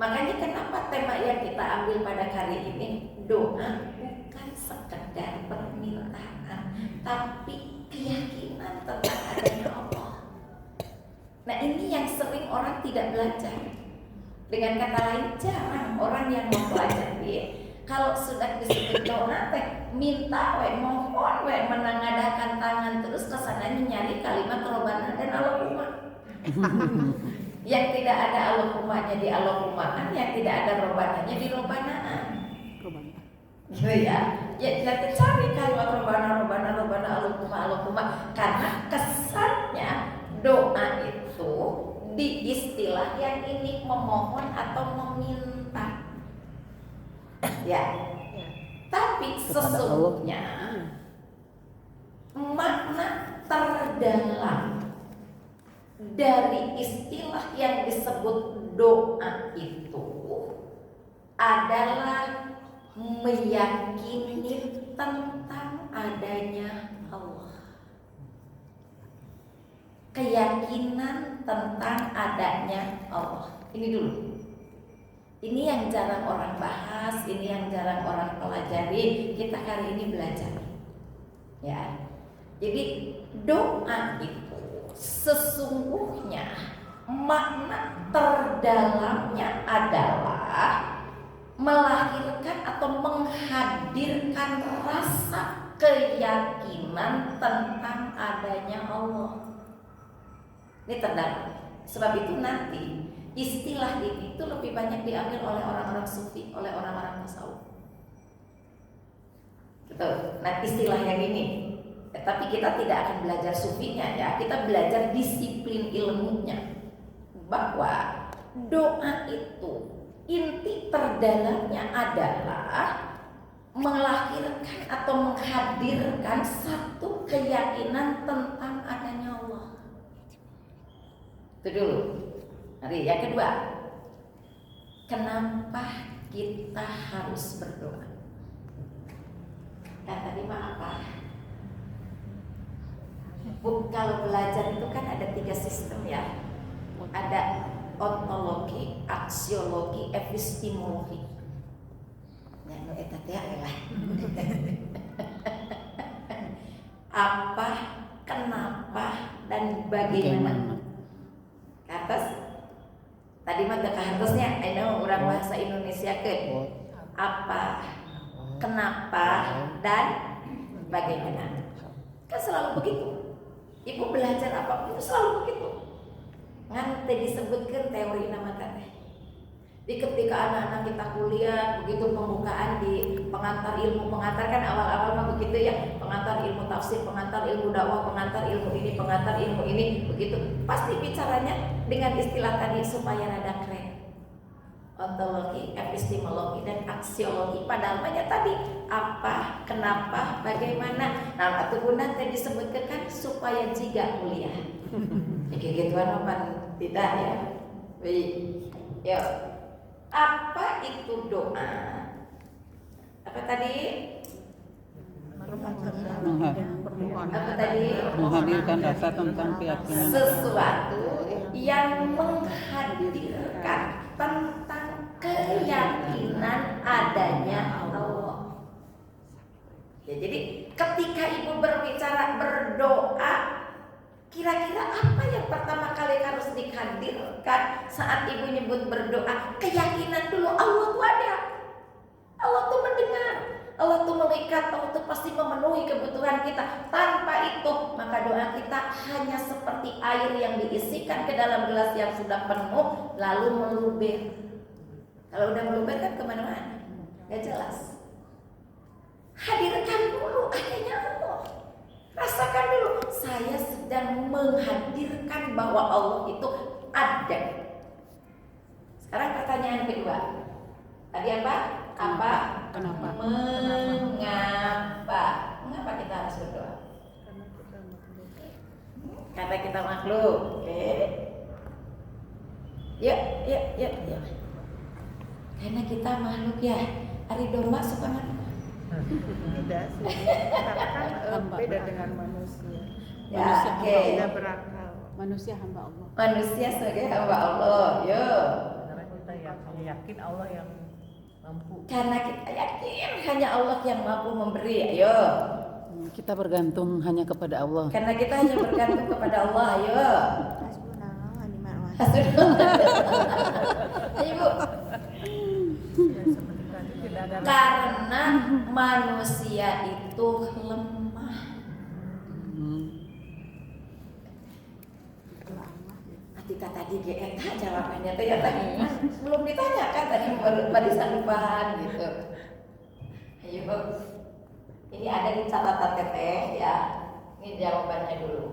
Makanya kenapa tema yang kita ambil pada hari ini, doa bukan sekedar permintaan, tapi keyakinan tentang adanya Allah. Nah ini yang sering orang tidak belajar. Dengan kata lain, jarang orang yang mempelajari. Kalau sudah disebut doa, minta, mohon, menangadakan tangan terus kesananya nyari kalimat robbana dan Allahumma. Yang tidak ada Allahumma-nya di Allahumma'an, yang tidak ada robbananya di robbanaan. Gitu ya. Ya nanti cari kalimat robbana, Allahumma. Karena kesannya doa itu di istilah yang ini memohon atau meminta. Ya. Tapi sesungguhnya makna terdalam dari istilah yang disebut doa itu adalah meyakini tentang adanya Allah. Keyakinan tentang adanya Allah. Ini dulu. Ini yang jarang orang bahas, ini yang jarang orang pelajari. Kita kali ini belajar. Ya. Jadi doa itu sesungguhnya makna terdalamnya adalah melahirkan atau menghadirkan rasa keyakinan tentang adanya Allah. Ini terdalam. Sebab itu nanti istilah ini itu lebih banyak diambil oleh orang-orang sufi, oleh orang-orang tasawuf. Betul. Nah istilah yang ini, tapi kita tidak akan belajar sufinya ya, kita belajar disiplin ilmunya. Bahwa doa itu inti terdalamnya adalah melahirkan atau menghadirkan satu keyakinan tentang adanya Allah. Itu dulu. Mari yang kedua, kenapa kita harus berdoa? Dan tadi mah apa? Kalau belajar itu kan ada 3 sistem ya. Ada ontologi, aksiologi, epistemologi. Ya, nu eta teh adalah apa, kenapa, dan bagaimana. Ke atas. Tadi mah teu kahartosnya, anu urang bahasa Indonesia ke apa, kenapa, dan bagaimana. Kan selalu begitu. Ibu belajar apapun itu selalu begitu. Ngan teh disebutkan teori nama teh. Di ketika anak-anak kita kuliah, begitu pembukaan di pengantar ilmu, pengantar kan awal-awal mah begitu ya, pengantar ilmu tafsir, pengantar ilmu dakwah, pengantar ilmu ini, begitu. Pasti bicaranya dengan istilah tadi supaya rada keren. Ontologi, epistemologi, dan aksiologi. Padahal banyak tadi apa, kenapa, bagaimana. Nah, atuh guna teh disebutkan kan supaya jika kuliah. Kayak gituan apa tidak ya? Yuk. Apa itu doa? Apa tadi? Apa tadi? Menghadirkan rasa tentang keyakinan. Sesuatu yang menghadirkan tentang keyakinan adanya Allah. Ya, jadi ketika ibu berbicara berdoa, kira-kira apa yang pertama kali harus dihadirkan saat ibu nyebut berdoa? Keyakinan dulu Allah tuh ada, Allah tuh mendengar, Allah tuh melihat, Allah tuh pasti memenuhi kebutuhan kita. Tanpa itu maka doa kita hanya seperti air yang diisikan ke dalam gelas yang sudah penuh lalu meluber. Kalau udah meluber kan kemana-mana, gak jelas. Hadirkan dulu adanya Allah. Rasakan dulu, saya sedang menghadirkan bahwa Allah itu ada. Sekarang pertanyaan kedua. Tadi apa? Apa? Kenapa? Mengapa? Mengapa kita harus berdoa? Karena kita makhluk. Oke. Ya. Karena kita makhluk ya. Ari domba suka ngapa? Tidak sih, karena kan beda dengan manusia. Ya, oke. Tidak berakal. Manusia hamba Allah. Manusia sebagai hamba Allah. Yo. Karena kita ya hanya yakin Allah yang mampu. Karena kita yakin hanya Allah yang mampu memberi. Ayo. Kita bergantung hanya kepada Allah. Karena kita hanya bergantung kepada Allah. Ayo. Hasbunallah wa ni'mal wakil. Ayo Bu. Ya, seperti tadi tidak ada Karena manusia itu lemah. Kita tadi GETA jawabannya tuh ya tadi belum ditanyakan tadi barisan lupahan gitu. Ayo, ini ada di catatan teteh ya. Ini jawabannya dulu.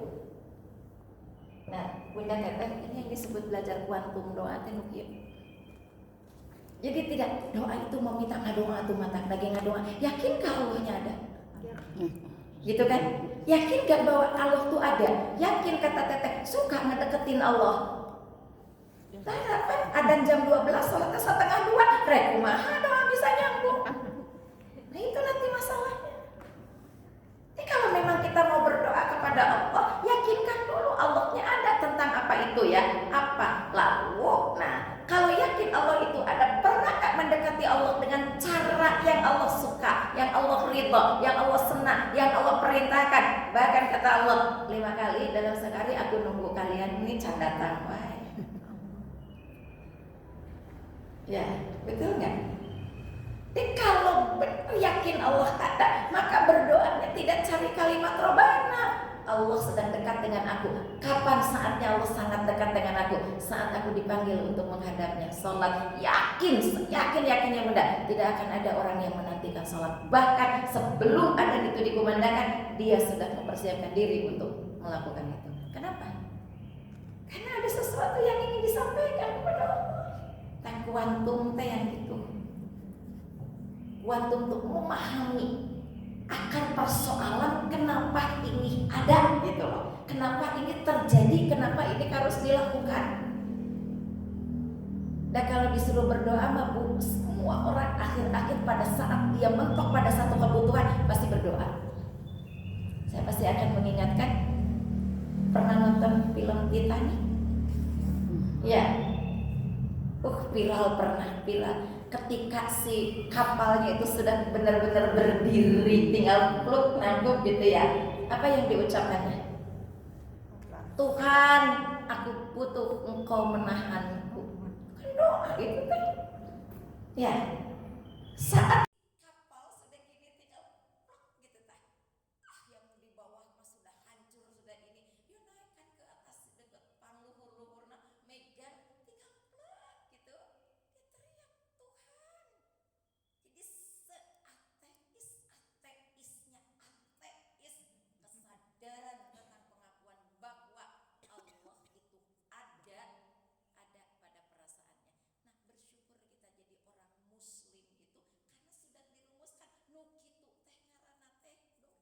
Nah, Bunda Teteh, ini yang disebut belajar kuantum doa teh nu kieu. Jadi tidak doa itu meminta ngadoa tuh mata daging ngadoa. Yakinkah Allahnya ada? Gitu kan? Yakin gak bahwa Allah tuh ada? Yakin kata Teteh suka ngedeketin Allah? Harapan adan jam 12 sholatnya setengah 2 rek kumaha doa bisa nyambung. Nah itu nanti masalahnya. Jadi kalau memang kita mau berdoa kepada Allah, yakinkan dulu Allahnya ada. Tentang apa itu ya? Apa? Lalu, nah kalau yakin Allah itu ada, pernah gak mendekati Allah dengan cara yang Allah suka, yang Allah ridho, yang Allah senang, yang Allah perintahkan? Bahkan kata Allah, 5 kali dalam sehari aku nunggu kalian ini can datang. Ya, betul nggak? Jadi kalau yakin Allah ada, maka berdoanya tidak cari kalimat robana. Allah sedang dekat dengan aku. Kapan saatnya Allah sangat dekat dengan aku? Saat aku dipanggil untuk menghadapnya. Sholat, yakinnya Bunda, tidak akan ada orang yang menantikan sholat. Bahkan sebelum adzan itu dikumandangkan, dia sudah mempersiapkan diri untuk melakukan itu. Kenapa? Karena ada sesuatu yang ingin disampaikan kepada Allah. Dan kuantum teh yang gitu. Kuantum untuk memahami akar persoalan kenapa ini ada gitu loh. Kenapa ini terjadi, kenapa ini harus dilakukan. Dan kalau disuruh berdoa mah Bu, semua orang akhir-akhir pada saat dia mentok pada satu kebutuhan pasti berdoa. Saya pasti akan mengingatkan, pernah nonton film Titanic? Ya. Viral ketika si kapalnya itu sudah benar-benar berdiri, tinggal pluk nangkup gitu ya. Apa yang diucapkannya? Tuhan, aku butuh Engkau menahanku. Kan doa itu kan. Ya. Saat kapal sudah gini tinggal pluk gitu tah. Yang di bawah mah sudah hancur sudah ini. Yuk naikkan ke atas dekat pangluhur-luhurna megang tinggal pluk gitu. Dia teriak Tuhan. Jadi ateisnya ateis kesadaran tentang pengakuan bahwa Allah itu ada pada perasaannya. Nah, bersyukur kita jadi orang muslim itu karena sudah dirumuskan nu kitu teh ngaranna teh doa.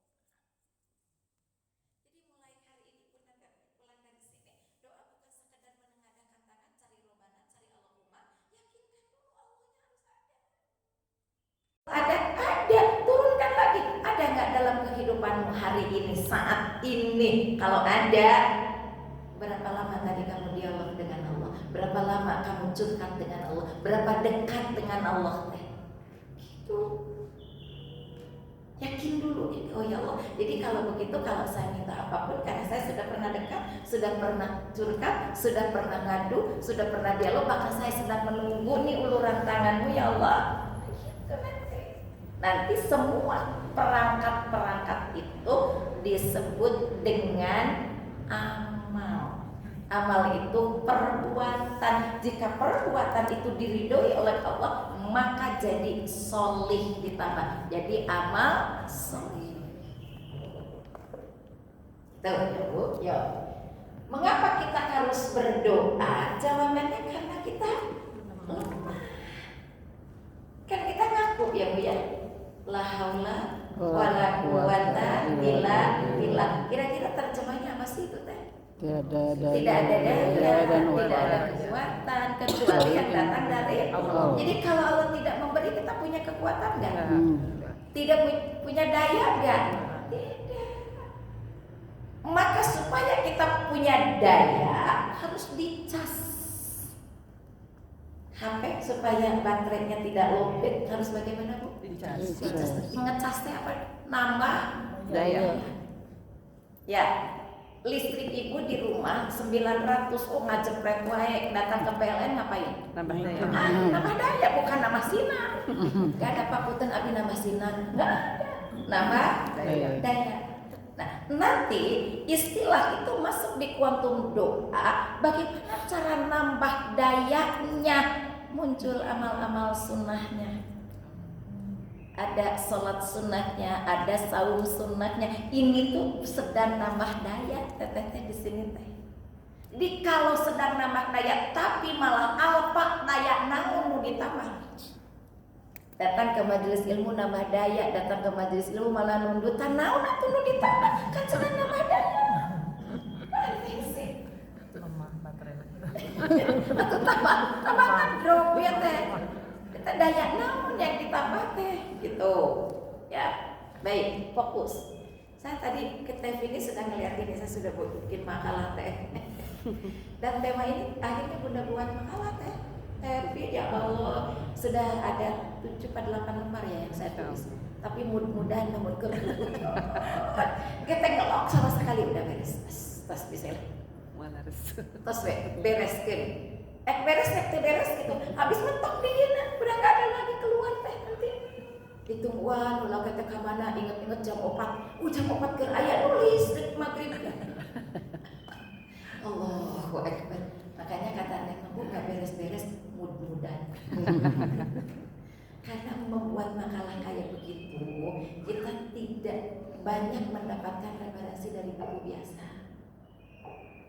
Jadi mulai hari ini pulang dari sini, doa bukan sekedar menengadahkan tangan cari robana, cari Allahumma, yakinkan dulu Allahnya harus ada. Ada, turunkan lagi. Ada nggak dalam kehidupanmu hari ini, saat ini? Kalau ada, berapa lama tadi kamu dialog dengan Allah? Berapa lama kamu curhat dengan Allah? Berapa dekat dengan Allah? Gitu. Yakin dulu, oh ya Allah. Jadi kalau begitu, kalau saya minta apapun, karena saya sudah pernah dekat, sudah pernah curhat, sudah pernah ngadu, sudah pernah dialog, maka saya sedang menunggu nih uluran tanganmu ya Allah. Nanti semua perangkat-perangkat itu disebut dengan amal. Amal itu perbuatan. Jika perbuatan itu diridhoi oleh Allah, maka jadi sholih ditambah. Jadi amal sholih. Tuh ya Bu, ya. Mengapa kita harus berdoa? Jawabannya karena kita lemah. Kan kita ngaku ya Bu ya. La haula wala quwata illa billah. Kira-kira terjemahnya apa sih itu teh? Tidak ada daya, Tidak ada daya, tidak tidak ada kekuatan kecuali yang datang dari Allah. Jadi kalau Allah tidak memberi, kita punya kekuatan enggak? Tidak punya daya enggak? Tidak. Maka supaya kita punya daya harus dicas. HP supaya baterainya tidak lowbat harus bagaimana Bu? Dicas. Ngecasnya apa? Nambah Daya. ya. Listrik ibu di rumah 900, ngajepret wae, datang ke PLN ngapain? Nambah daya. Nambah daya, bukan nambah sinar. Gak ada pakutan abi nambah sinar, gak ada. Nambah daya. Nah, nanti istilah itu masuk di kuantum doa. Bagaimana cara nambah dayanya? Muncul amal-amal sunnahnya. Ada sholat sunnahnya, ada saum sunnahnya. Ini tuh sedang nambah daya, teteh di sini teh. Jadi kalau sedang nambah daya, tapi malah alpa daya naon nu ditambah. Datang ke majelis ilmu nambah daya, datang ke majelis ilmu malah nundutan naon atuh nu ditambah, kan sedang nambah daya. Aneh sih. Lemah baterai. Atau tambah drop ya teh. Kita daya naon yang ditambah teh gitu. Ya, baik, fokus. Saya tadi ke TV ini sedang ngeliat ini, saya sudah bikin makalah teh. Dan tema ini akhirnya Bunda buat makalah teh. Tapi ya Allah, sudah ada 7-8 lembar ya yang saya tulis. Tapi mudah-mudahan namun kita ngelok sama sekali udah beres. Tas bisa. Terus bereskan. Beres gitu. Habis mentok dingin, udah gak ada lagi keluar teh nanti. Ditungguan, ulah kita ke mana? Ingat-ingat jam 4. Jam 4 ke aya nulis maghrib. Allahu Akbar. Makanya kata Neng Bu gak beres-beres mudah-mudahan. Karena membuat makalah kayak begitu, kita tidak banyak mendapatkan referensi dari buku biasa.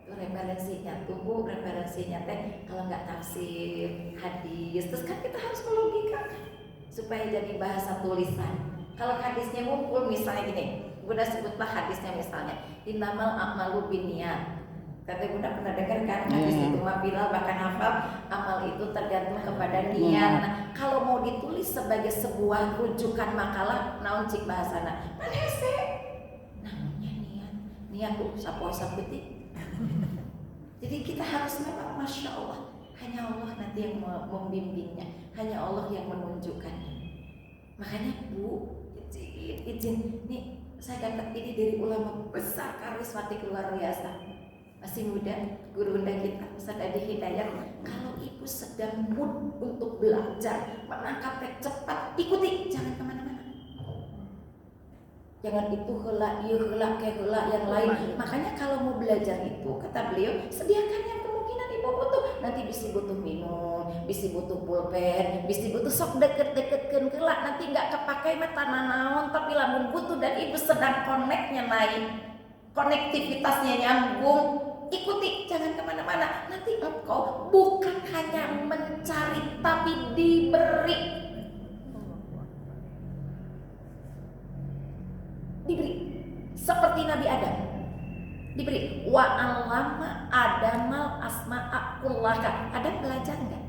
Referensinya tuh referensinya teh kalau nggak tafsir hadis, terus kan kita harus melogikakan supaya jadi bahasa tulisan. Kalau hadisnya ngumpul misalnya gini, Bunda sebutlah hadisnya misalnya innamal a'malu binniyat. Kata Bunda pernah dengar kan hadis itu mah Bilal bahkan hafal, amal itu tergantung kepada niat. Nah, kalau mau ditulis sebagai sebuah rujukan makalah naon cik bahasana kan hese namanya niat tuh sapoe putih. Jadi kita harus memang Masya Allah, hanya Allah nanti yang membimbingnya, hanya Allah yang menunjukkannya. Makanya Bu, izin, nih saya dapat ini dari ulama besar karismatik luar biasa, masih muda, guru Bunda kita Ustaz Adi Hidayat. Kalau ibu sedang mood untuk belajar, menangkap cepat, ikuti, jangan kemana-mana. Jangan itu helak, yang lain. Makanya kalau mau belajar itu, kata beliau, sediakan yang kemungkinan ibu butuh. Nanti bisa butuh minum, bisa butuh pulpen, bisa butuh sok deket-deketkan kelak. Nanti nggak kepakai mata naon, tapi lamun butuh dan ibu sedang connectnya naik, konektivitasnya nyambung. Ikuti, jangan kemana-mana. Nanti engkau bukan hanya mencari, tapi diberi. Seperti Nabi Adam diberi wa allama adamal asma'a kullaha. Adam belajar enggak?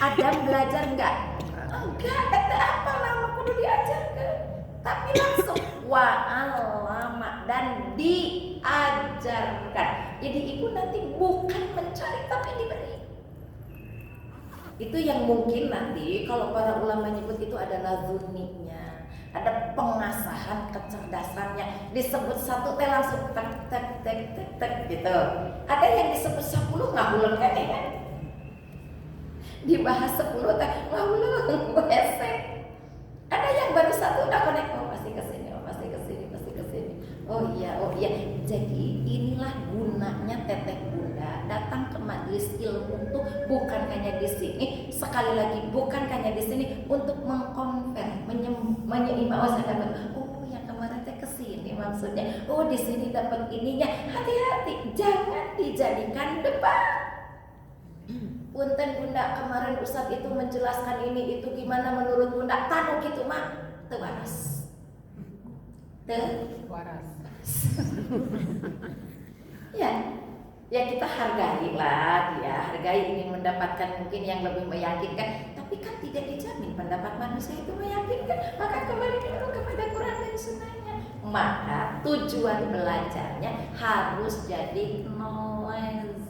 Enggak. Kata apa lama kudu diajarkan. Tapi langsung wa allama dan diajarkan. Jadi ibu nanti bukan mencari tapi diberi. Itu yang mungkin nanti kalau para ulama nyebut itu adalah zunninya, ada pengasahan kecerdasannya. Disebut satu teh langsung tek gitu. Ada yang disebut 10 ngabuleng kene kan. Dibahas 10 teh ngabuleng wese. Ada yang baru satu udah connect, pasti ke sini. Oh iya. Jadi inilah gunanya teteh Bunda datang ke majelis ilmu tuh bukan hanya di sini, sekali lagi bukan hanya di sini untuk mengkonfirm, menyeimbang dapat. Oh yang kemarin teh kesini maksudnya. Oh di sini dapat ininya. Hati-hati, jangan dijadikan debat. Punten Bunda, kemarin Ustadz itu menjelaskan ini itu gimana menurut Bunda? Tanu gitu mah teu waras. Ya kita hargailah dia, hargai ingin mendapatkan mungkin yang lebih meyakinkan, tapi kan tidak dijamin pendapat manusia itu meyakinkan. Maka kembali dulu kepada Quran dan Sunnahnya. Maka tujuan belajarnya harus jadi knowledge.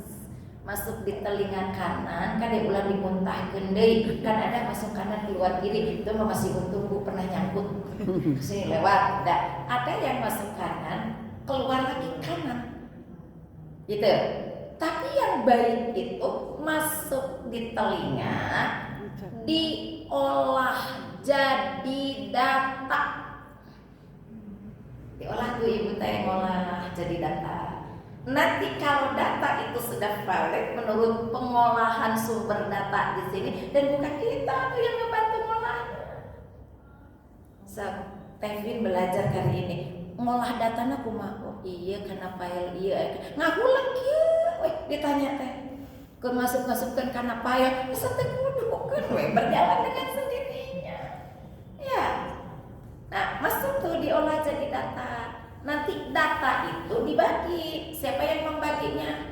masuk di telinga kanan kan dia ulang dimuntahkeun deui kan ada masuk kanan keluar kiri itu mah masih untung Bu pernah nyangkut sini lewat ada yang masuk kanan keluar lagi kanan gitu tapi yang baik itu masuk di telinga diolah jadi data diolah tuh ibu teh ngolah jadi data. Nanti kalau data itu sudah valid menurut pengolahan sumber data di sini dan bukan kita tuh yang membantu ngolahnya. So, Tevin belajar kali ini ngolah datanya kumaha? Oh iya karena file iya ngagulang kieu we ditanya teh. Kun masuk-masukkeun kana file asa teh kudukeun we berjalan dengan sendirinya. Ya. Nah, masuk tuh diolah jadi data. Nanti data itu dibagi. Siapa yang membaginya?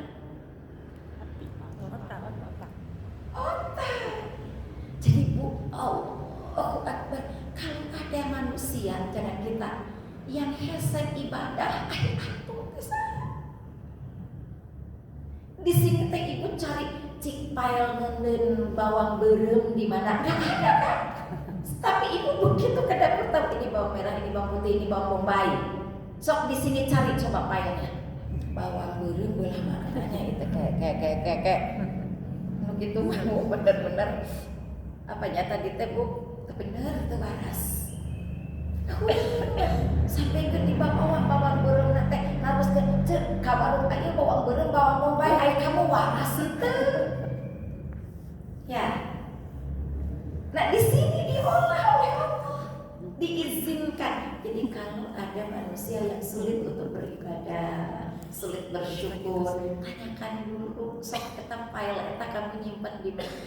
Otak. Jadi Bu, Allahu Akbar. Kalau ada manusia, jangan kita yang hesek ibadah, atuh di sini teh ibu cari cik pael ngeuleun bawang beureum di mana? Enggak ada kan? Tapi ibu begitu ke dapur tahu ini bawang merah, ini bawang putih, ini bawang bombay. Sok di sini cari coba paelnya. Bawang beureum belah mananya itu kayak. Begitu mau bener-bener apanya tadi teh Bu? Bener teu waras. Sampai ke di bawang beureum teh harus ke ka warung aya bawang beureum bawang bombay aya kamu waras teu. Ya. Nah di sini diolah oleh Allah, diizinkan. Jadi kalau ada manusia yang sulit untuk beribadah, sulit bersyukur, tanyakan dulu sok kita file eta kamu nyimpen di mana.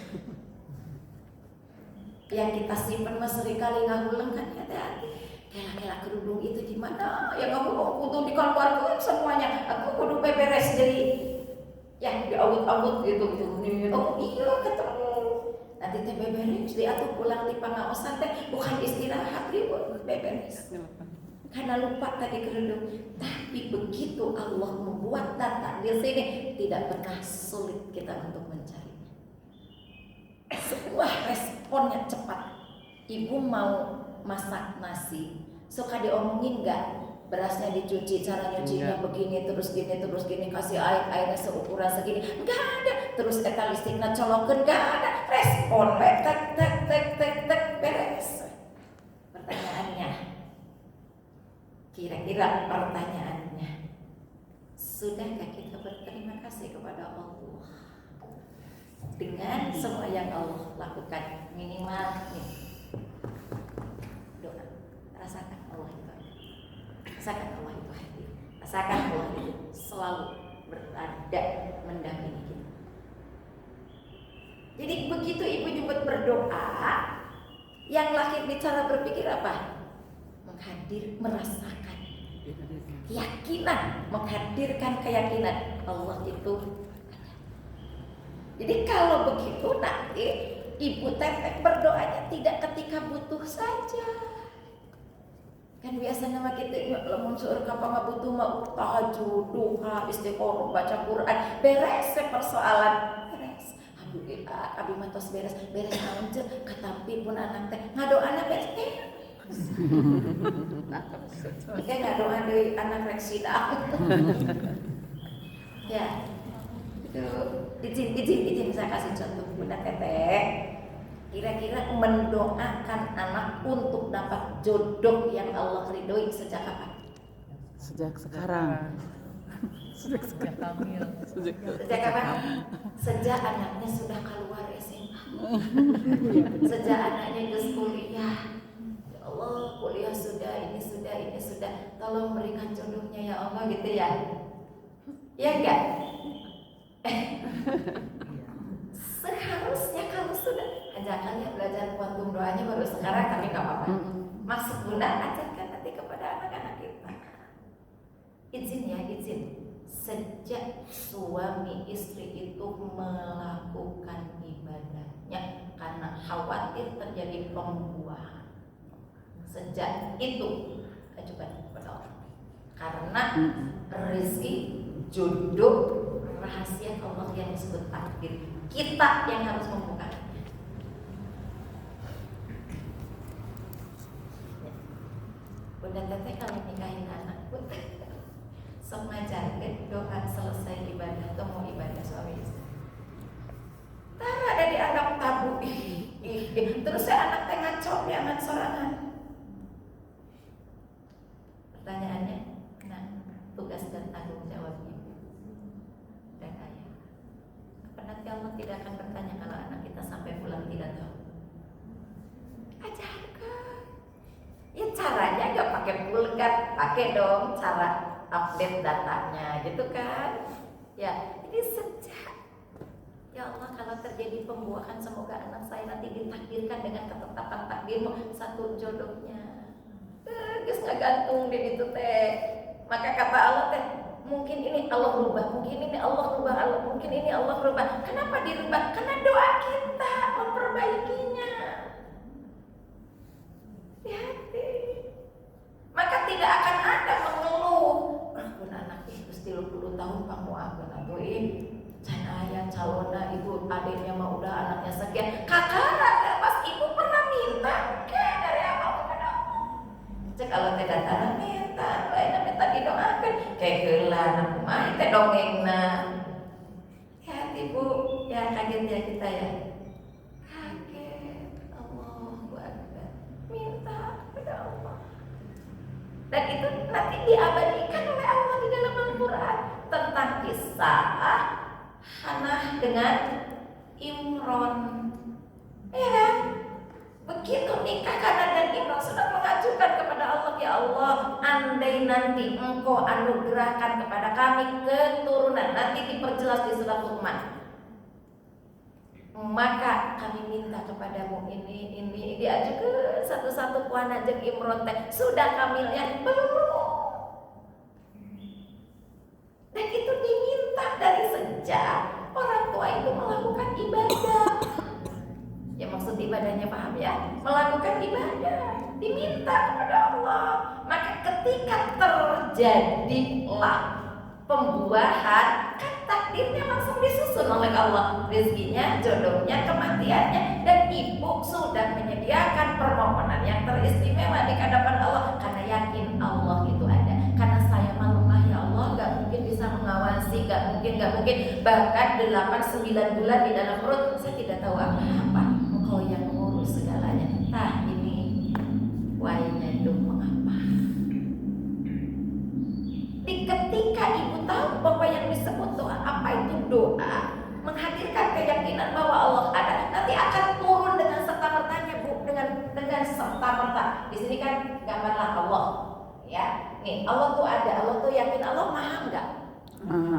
Yang kita simpan mah seringkali ngagulang kan hati-hati. Kela-kela kerudung itu di mana? Ya kamu kudu dikeluarkan semuanya. Aku kudu beberes jadi yang diawut-awut gitu. Oh iya ketemu. Nanti teh beberes diatur pulang di pangaosan teh bukan istirahat ribut beberes. Karena lupa tadi kerudung. Tapi begitu Allah membuat data di sini tidak pernah sulit kita untuk mencarinya. Sebuah responnya cepat. Ibu mau masak nasi, suka diomongin nggak? Berasnya dicuci, cara nyucinya begini, terus gini, kasih airnya seukuran segini, nggak ada. Terus eta listrikna colokeun, nggak ada. Respon, tek, beres. Pertanyaannya, kira-kira pertanyaannya, sudahkah kita berterima kasih kepada Allah dengan semua yang Allah lakukan? Minimal nih, doa, rasakan Allah itu. Rasakan Allah itu hadir. Rasakan Allah itu selalu berada mendampingi kita. Jadi begitu ibu nyebut berdoa, yang lahir di cara berpikir apa? Merasakan keyakinan, menghadirkan keyakinan Allah itu. Jadi kalau begitu nanti ibu teteh berdoanya tidak ketika butuh saja. Kan biasa nama kita lamun seueur ka pangabutuh mah tahajud, duha, istiqoroh, baca Quran, beres persoalan. Beres. Alhamdulillah abi mah tos beres naon teh katampi pun anak teh ngadoana beres. Kayak ngadoa deui anak rek sidang. Ya. Itu izin saya kasih contoh Bunda Teteh. Kira-kira mendoakan anak untuk dapat jodoh yang Allah ridhoi sejak kapan? Sejak sekarang. Sejak hamil. Sejak kapan? Sejak anaknya sudah keluar SMA. Sejak anaknya geus kuliah. Ya Allah, kuliah sudah, ini sudah. Tolong berikan jodohnya ya Allah gitu ya. Ya enggak? Seharusnya kalau sudah ajakan ya belajar kuantum doanya baru sekarang tapi nggak apa-apa. Maksud Bunda ajarkan nanti kepada anak-anak kita. Izin. Sejak suami istri itu melakukan ibadahnya karena khawatir terjadi pembuahan. Sejak itu ajukan kepada Allah. Karena rezeki, jodoh, rahasia Allah yang disebut takdir. Kita yang harus membuka. Bunda Teteh kalau nikahin anak pun sok ngajarkeun doa selesai ibadah atau mau ibadah suami istri. Tara ada dianggap tabu. Terus saya anak teh ngaco di anak sorangan. Pertanyaannya, nah, tugas dan tanggung jawabnya dan ayah. Apa nanti Allah tidak akan bertanya kalau anak kita sampai pulang tidak tahu? Ajarkan. Ya caranya gak pakai pulgat, pakai dong cara update datanya gitu kan. Ya, ini sejak ya Allah kalau terjadi pembuahan semoga anak saya nanti ditakdirkan dengan ketetapan takdirmu satu jodohnya. Geus ngagantung di ditu teh. Maka kata Allah teh, mungkin ini Allah rubah, mungkin ini Allah rubah, mungkin ini Allah rubah. Kenapa dirubah? Karena doa kita memperbaikinya. Hati-hati. Maka tidak akan ada mengeluh. Pun anak itu 30 tahun kamu akan atuin. Can aya calona ibu adiknya mah udah anaknya sekian. Kakak pas ibu pernah minta kayak dari awal kepada Allah. Cek kalau tidak ada minta, lain minta didoakan. Kayak heula anak kumaha teh dongengna. Hati Bu, ya kaget ya kita ya. Kaget. Allahu Akbar. Minta kepada Allah. Dan itu nanti diabadikan oleh Allah di dalam Al-Quran tentang kisah Hannah dengan Imron. Ya kan? Begitu nikah Hannah dan Imron sudah mengajukan kepada Allah, ya Allah, andai nanti Engkau anugerahkan kepada kami keturunan, nanti diperjelas di surat Luqman. Maka kami minta kepadamu ini diajukan satu-satu puana jeung Imron teh sudah kami lihat belum. Dan itu diminta dari sejak orang tua itu melakukan ibadah. Ya maksud ibadahnya paham ya? Melakukan ibadah, diminta kepada Allah. Maka ketika terjadilah pembuahan, kan takdirnya langsung disusun oleh Allah. Rezekinya, jodohnya, kematiannya. Dan ibu sudah menyediakan permohonan yang teristimewa di hadapan Allah. Karena yakin Allah itu ada. Karena saya lemah ya Allah, gak mungkin bisa mengawasi, gak mungkin. Bahkan 8-9 bulan di dalam perut, saya tidak tahu apa-apa. Engkau yang mengurus segalanya. Nah ini wainya itu mengapa? Di ketika ibu tahu bahwa yang disebut doa, apa itu doa? Menghadirkan keyakinan bahwa Allah ada, nanti akan turun dengan serta-mertanya Bu, dengan serta-merta. Di sini kan gambarlah Allah. Ya, nih Allah tuh ada, Allah tuh yakin, Allah maha enggak?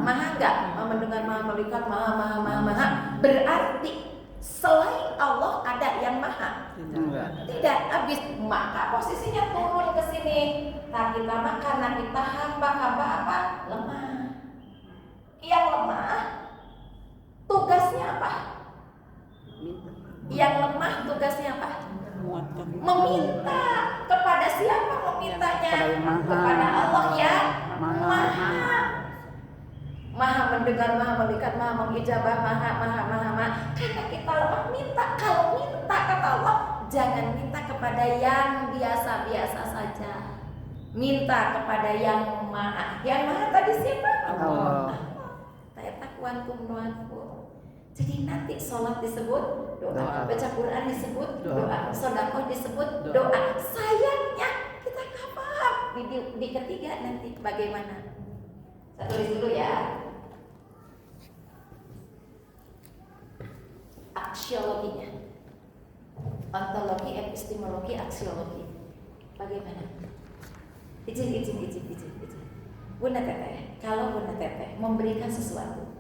Maha enggak? Maha mendengar, maha melihat, maha. Berarti selain Allah ada yang maha? Tidak. Habis maka posisinya turun ke sini. Nah kita makan, nah kita hamba apa? Lemah. Yang lemah tugasnya apa? Yang lemah tugasnya apa? Meminta. Kepada siapa memintanya? Kepada Allah yang maha mendengar, maha melihat, maha mengijabah, maha. Karena kita lemah minta. Kalau minta kata Allah, jangan minta kepada yang biasa-biasa saja. Minta kepada yang maha. Yang maha tadi siapa? Allah. Ta'etakuantum nuanfu. Jadi nanti sholat disebut doa, baca Quran disebut doa, sedekah disebut doa. Sayangnya kita nggak paham di ketiga nanti bagaimana. Saya tulis dulu ya. Aksiologinya, ontologi, epistemologi, aksiologi. Bagaimana? Izin. Bunda Teteh, kalau Bunda Teteh memberikan sesuatu,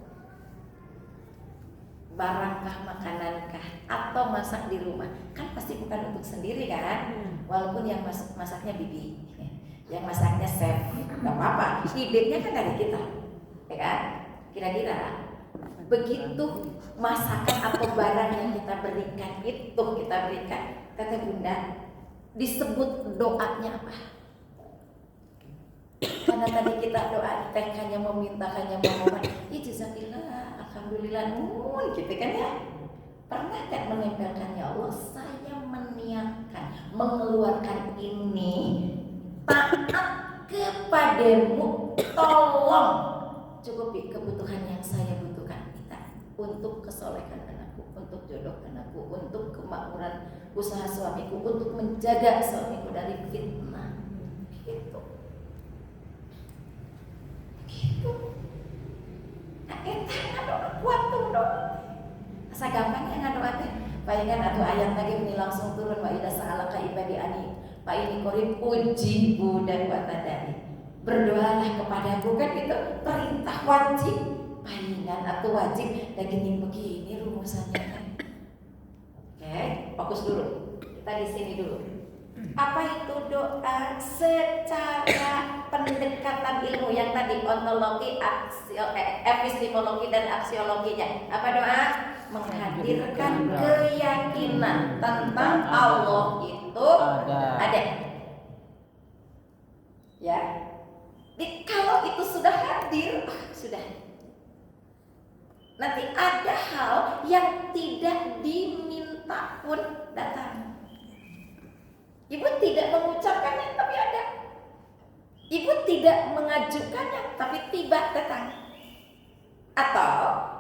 barangkah, makanankah, atau masak di rumah, kan pasti bukan untuk sendiri kan? Walaupun yang masaknya bibi, yang masaknya chef, nggak apa-apa. Idenya kan dari kita, ya kan? Kira-kira begitu masakan atau barang yang kita berikan itu Teteh Bunda, disebut doanya apa? Karena tadi kita doa, hanya meminta, hanya memohon. Jazakillah. alhamdulillah gitu kan ya. Pernah kan menempelkan, ya Allah saya meniatkan mengeluarkan ini taat kepadamu, tolong cukupi kebutuhan yang saya butuhkan untuk kesolehan anakku, untuk jodoh anakku, untuk kemakmuran usaha suamiku, untuk menjaga suamiku dari fitnah. Gitu. Nah, entah ngado kuantum dong. Asa gampangnya ngado ate. Palingan atuh ayat lagi ini langsung turun wa idza sa'alaka ibadi ani fa ini korib ujibu dan watadani. Berdoalah kepadaku, kan itu perintah wajib. Palingan atau wajib dan begini rumusannya kan. Oke, fokus dulu. Kita di sini dulu. Apa itu doa secara pendekatan ilmu yang tadi ontologi, epistemologi dan aksiologinya? Apa doa? Menghadirkan keyakinan tentang Allah itu ada. Ya. Kalau itu sudah hadir, sudah. Nanti ada hal yang tidak diminta pun datang. Ibu tidak mengucapkannya tapi ada. Ibu tidak mengajukannya tapi tiba datang. Atau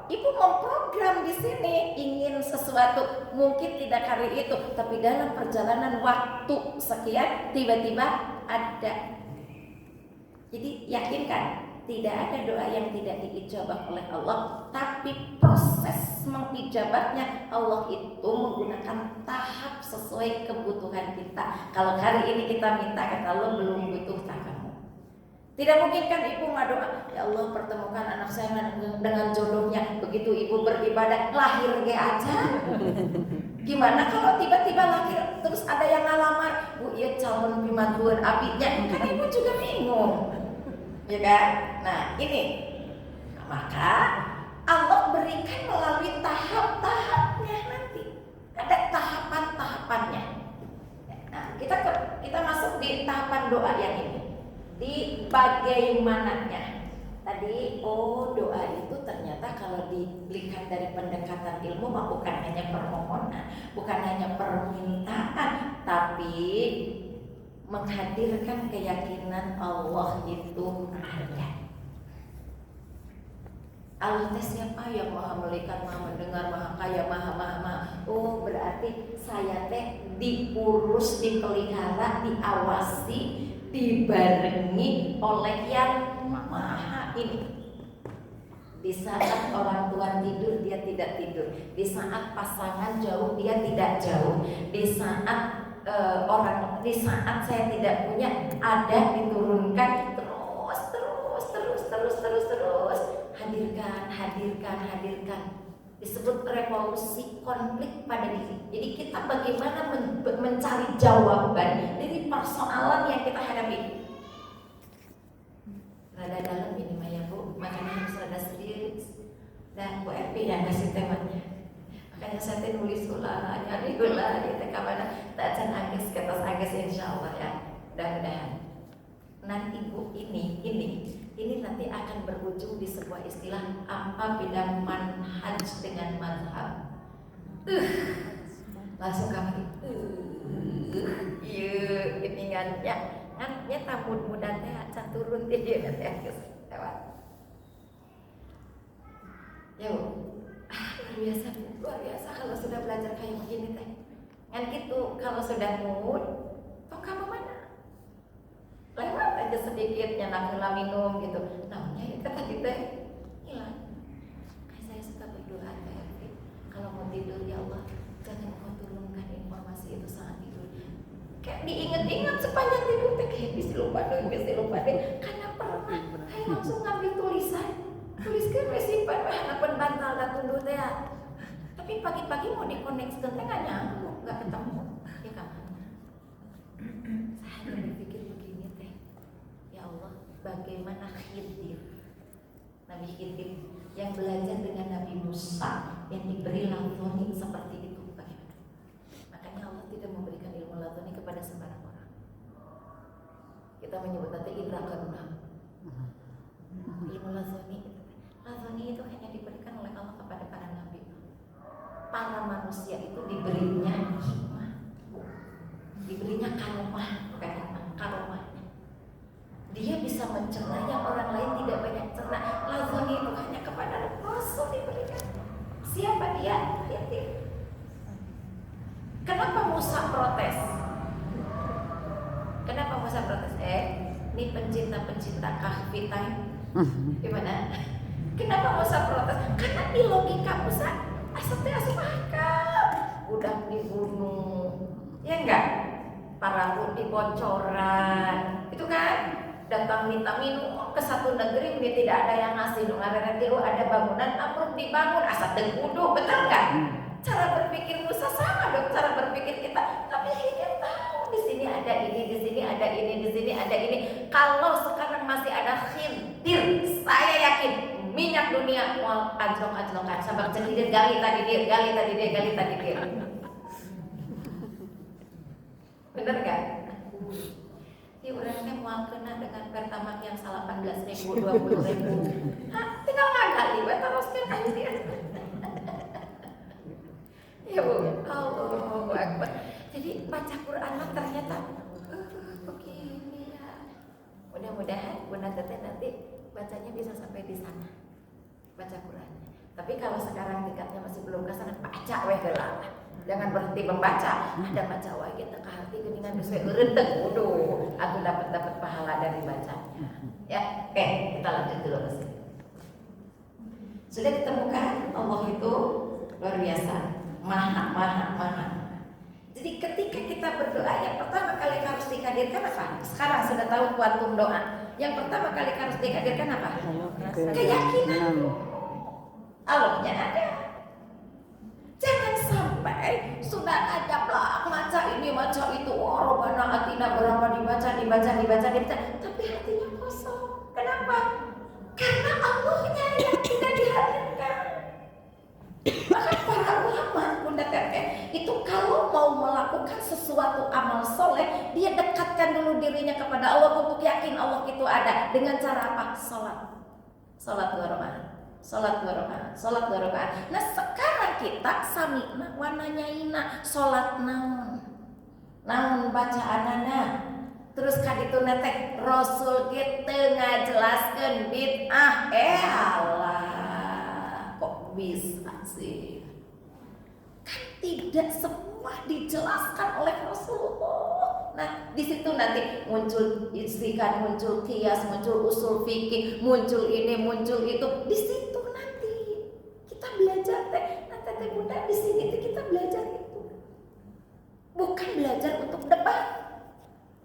ibu memprogram di sini ingin sesuatu, mungkin tidak hari itu, tapi dalam perjalanan waktu sekian tiba-tiba ada. Jadi yakinkan, tidak ada doa yang tidak diijabah oleh Allah, tapi proses mengijabahnya Allah itu menggunakan tahap sesuai kebutuhan kita. Kalau hari ini kita minta kata Allah, belum butuh kamu. Tidak mungkin kan ibu ngadoa, ya Allah pertemukan anak saya dengan jodohnya. Begitu ibu beribadah, lahir ge aja. Gimana kalau tiba-tiba lahir terus ada yang ngalamar, Bu ieu calon pimantuan abinya, kan ibu juga bingung. Ya kan? Nah ini, maka Allah berikan melalui tahap-tahapnya nanti. Ada tahapan-tahapannya. Nah kita masuk di tahapan doa yang ini. Di bagaimananya. Tadi doa itu ternyata kalau dilihat dari pendekatan ilmu bukan hanya permohonan, bukan hanya permintaan, tapi menghadirkan keyakinan Allah itu ada. Allah teh siapa? Yang maha melihat, maha mendengar, maha kaya, maha. Oh berarti saya teh diurus, dipelihara, diawasi, dibarengi oleh yang maha ini. Di saat orang tua tidur dia tidak tidur, di saat pasangan jauh dia tidak jauh, di saat di saat saya tidak punya ada diturunkan terus hadirkan disebut revolusi konflik pada diri. Jadi kita bagaimana mencari jawaban dari persoalan yang kita hadapi. Rada dalam ini mah ya Bu, makanya harus rada serius. Dan Bu Epi yang kasih temanya. Makanya saya nulis ulah, nyari ulah di TK mana tak can angges kertas angges insyaallah ya. Mudah-mudahan nanti Bu ini nanti akan berujung di sebuah istilah apa beda manhaj dengan mazhab. Langsung kami ini ngannya tamu muda teh acan turun di dia nanti geus lewat. Yo. Luar biasa kalau sudah belajar kayak begini teh. Kan gitu, kalau sudah mood, toh kamu mana? Lewat aja sedikit, nyenang minum gitu. Namanya itu tadi teh hilang. Kayak saya suka berdoa teh. Kalau mau tidur ya Allah, jangan Engkau turunkan informasi itu saat tidur. Kayak diingat-ingat sepanjang tidur teh kayak bisa lupa deh. Karena pernah kayak langsung ngambil tulisan. Tuliskan simpan harapan bantal dan tunduk teh. Tapi pagi-pagi mau dikoneksikan teh nggak nyambung, nggak ketemu. Ya kapan? Saya hanya berpikir begini teh. Ya Allah, bagaimana Khidir, Nabi Khidir yang belajar dengan Nabi Musa yang diberi latoni seperti itu, bagaimana? Makanya Allah tidak memberikan ilmu latoni kepada sembarang orang. Kita menyebut nanti indra karuna. Ilmu latoni Ladhani itu hanya diberikan oleh Allah kepada para nabi. Para manusia itu diberinya hikmah, diberinya karomah, bukan hikmah, karomahnya. Dia bisa mencerna yang orang lain tidak banyak cerna. Ladhani itu hanya kepada Rasul diberikan. Siapa dia? Yatim. Kenapa Musa protes? Kenapa Musa protes? Ini pencinta-pencinta kahfi time. Gimana? Kenapa Musa protes? Karena di logika Musa asapnya asup akal. Udah dibunuh, ya enggak? Para dibocoran, itu kan? Datang minta minum ke satu negeri, ini tidak ada yang ngasih. Nungarana tiru ada bangunan, amruk dibangun, asap dan kudu, betul nggak? Cara berpikir Musa sama dong, cara berpikir kita. Tapi dia tahu di sini ada ini, di sini ada ini, di sini ada ini. Kalau sekarang masih ada Khidir, saya yakin minyak dunia mau anjlok-anjlokan. Sabab jadi gali tadi dia. Bener nggak? Ya orangnya mau kena dengan pertamax yang 18.000, 20.000. Tinggal ngagali, teruskan aja. Ya Bu, Allahu Akbar. Jadi baca Quran ternyata begini ya. Mudah-mudahan Bunda Teteh nanti bacanya bisa sampai di sana. Baca Qurannya. Tapi kalau sekarang tingkatnya masih belum ke sana, baca weh geula. Jangan berhenti membaca. Ada baca wae kita ke hati geuningan geus eureudeg kudu. Aku dapat pahala dari bacanya. Ya, oke, kita lanjut dulu ke sini. Sudah ditemukan Allah itu luar biasa. Maha. Jadi ketika kita berdoa, yang pertama kali harus dihadirkan apa? Sekarang sudah tahu kuantum doa. Yang pertama kali harus dihadirkan apa? Keyakinan. Allahnya ada. Jangan sampai sudah ada belak maca ini maca itu, Rabbana atina berapa dibaca, tapi hatinya kosong. Kenapa? Karena Allahnya yang tidak dihadirkan. Maka para ulama Bunda Teteh itu kalau mau melakukan sesuatu amal soleh, dia dekatkan dulu dirinya kepada Allah untuk yakin Allah itu ada. Dengan cara apa? Salat 2 rakaat. Nah sekarang kita sami'na wa nanyaina salat naon bacaanana. Terus kaditu teh Rasul kitu ngajelaskeun bid'ah. Allah, kok bisa sih? Kan tidak semua dijelaskan oleh Rasulullah. Nah, di situ nanti muncul ijtihad, muncul qiyas, muncul usul fikih, muncul ini, muncul itu. Di situ nanti kita belajar teh. Nah, Teteh Bunda di sini kita belajar itu. Bukan belajar untuk debat.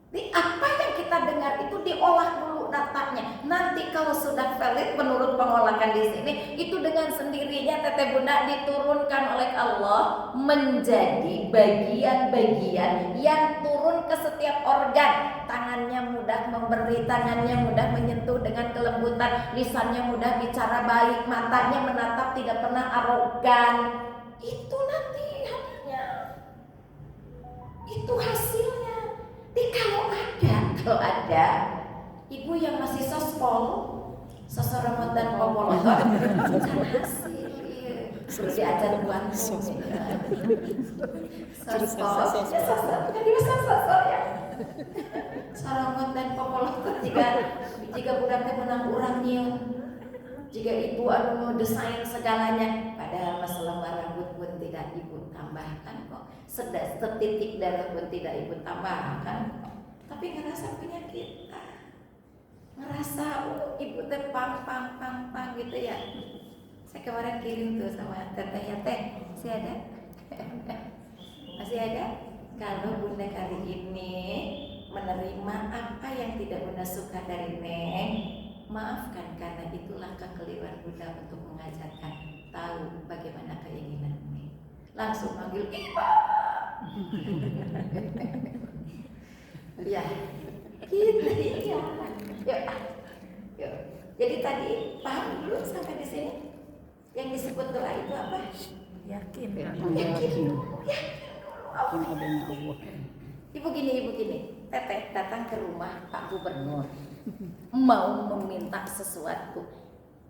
Di apa yang kita dengar itu diolah dulu datanya. Nanti kalau sudah valid menurut pengolahan di sini, itu dengan sendirinya Teteh Bunda diturunkan oleh Allah menjadi bagian-bagian yang turun ke setiap organ. Tangannya mudah memberi, tangannya mudah menyentuh dengan kelembutan, lisannya mudah bicara baik, matanya menatap tidak pernah arogan. Itu nanti hasilnya. Itu hasilnya. Kalau ada ibu yang masih sosoromat dan popolotor, bukan hasil. Perlu diajar buat sosor ya. Soromat dan popolotor jika budak teh menang urang nyiun. Jika ibu anu desain segalanya, padahal masalah rambut pun tidak ibu tambahkan kok. Setitik darah pun tidak ibu tambahkan. Tapi ngerasa punya kita, ngerasa ibu teh pang gitu ya. Saya kemarin kirim tuh sama teteh ya teh, masih ada? Masih ada? Kalau Bunda kali ini menerima apa yang tidak Bunda suka dari Neng, maafkan karena itulah kekeliruan Bunda untuk mengajarkan tahu bagaimana keinginan Neng. Langsung manggil Ibu. Ya, gitu ya. Yuk. Jadi tadi paham dulu sampai di sini. Yang disebut doa itu apa? Yakin. Yakin adanya Allah. Ibu gini. Teteh datang ke rumah Pak Gubernur, mau meminta sesuatu.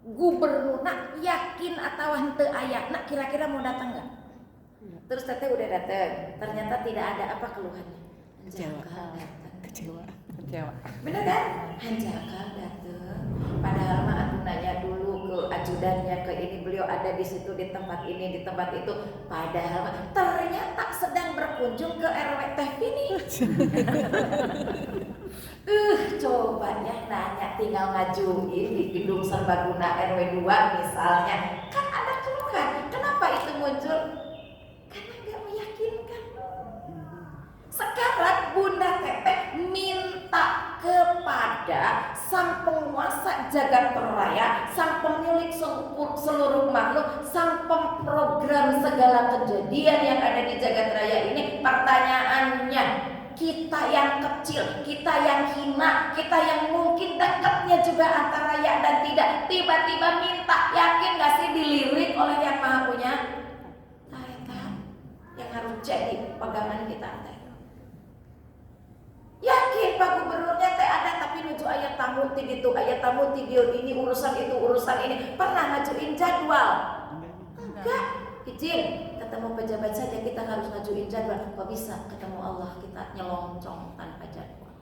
gubernurna yakin atau henteu aya, nak kira-kira mau datang nggak? Terus teteh udah datang, ternyata tidak ada apa keluhannya. Kecewa. Hanjakal datang. Kecewa. Bener kan? Hanjakal datang. Padahal mah aku nanya dulu ke ajudannya, ke ini, beliau ada di situ, di tempat ini, di tempat itu. Padahal mah ternyata sedang berkunjung ke RW teh ini. Coba ya nanya, tinggal ngajuin di gedung serbaguna RW 2 misalnya. Kan ada keluhan. Kenapa itu muncul? Karena nggak meyakinkan. Sekarang Bunda Teteh minta kepada Sang Penguasa Jagat Raya, Sang Pemilik seluruh makhluk, Sang Pemprogram segala kejadian yang ada di Jagat Raya ini. Pertanyaannya, kita yang kecil, kita yang hina, kita yang mungkin dekatnya juga antara ya dan tidak, tiba-tiba minta, yakin gak sih dilirik oleh Yang Maha Punya? Yang harus jadi pegangan kita. Yakin Pak Gubernurnya teh ada, tapi nuju ayat tamu ti ditu, ayat tamu ti dieu, ini urusan itu, urusan ini. Pernah ngajuin jadwal? Enggak. Izin ketemu pejabat saja kita harus ngajuin jadwal. Kok bisa ketemu Allah kita nyelongcong tanpa jadwal?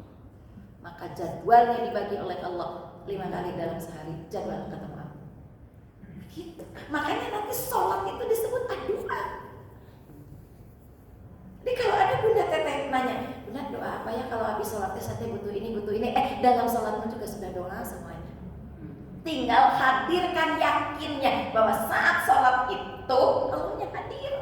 Maka jadwalnya dibagi oleh Allah 5 kali dalam sehari, jadwal ketemu Allah. Gitu. Makanya nanti sholat itu disebut doa. Jadi kalau ada Bunda Teteh nanya, Bunda doa apa ya kalau habis sholatnya saya butuh ini, butuh ini. Dalam sholatmu juga sudah doa semuanya. Tinggal hadirkan yakinnya bahwa saat sholat itu Allahnya hadir.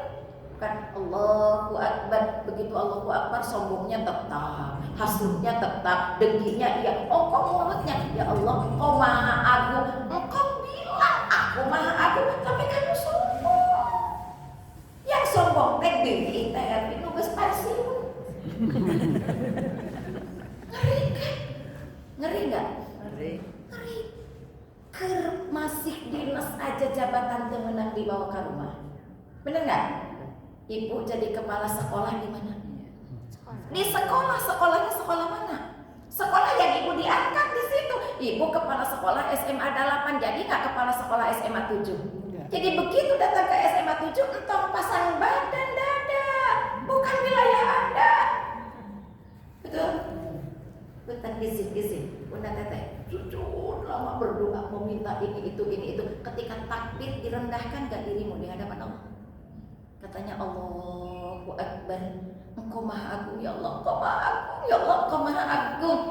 Bukan Allahu Akbar, begitu Allahu Akbar sombongnya tetap, hasudnya tetap, dengkinya iya. Oh kok mulutnya, ya Allah kau maha agung. Engkau bilang aku maha agung, tapi kamu sombong. Yang sombong teh deui teh itu geus pensiun. Ngeri kan? Ngeri enggak? Ngeri. Ngeri. Masih dinas aja jabatan temenang dibawa ke rumah. Bener nggak? Ibu jadi kepala sekolah di mana? Di sekolah. Sekolahnya sekolah mana? Sekolah yang ibu diangkat di situ. Ibu kepala sekolah SMA 8, jadi nggak kepala sekolah SMA 7. Jadi begitu datang ke SMA 7, entong pasang badan dada, bukan wilayah Anda. Betul? Betul, gizi. Bunda Teteh jujur lama berdoa meminta ini itu. Ketika takbir direndahkan gak dirimu di hadapan Allah? Katanya Allahu Akbar, Engkau maha agung ya Allah, Engkau maha agung ya Allah, Engkau maha agung.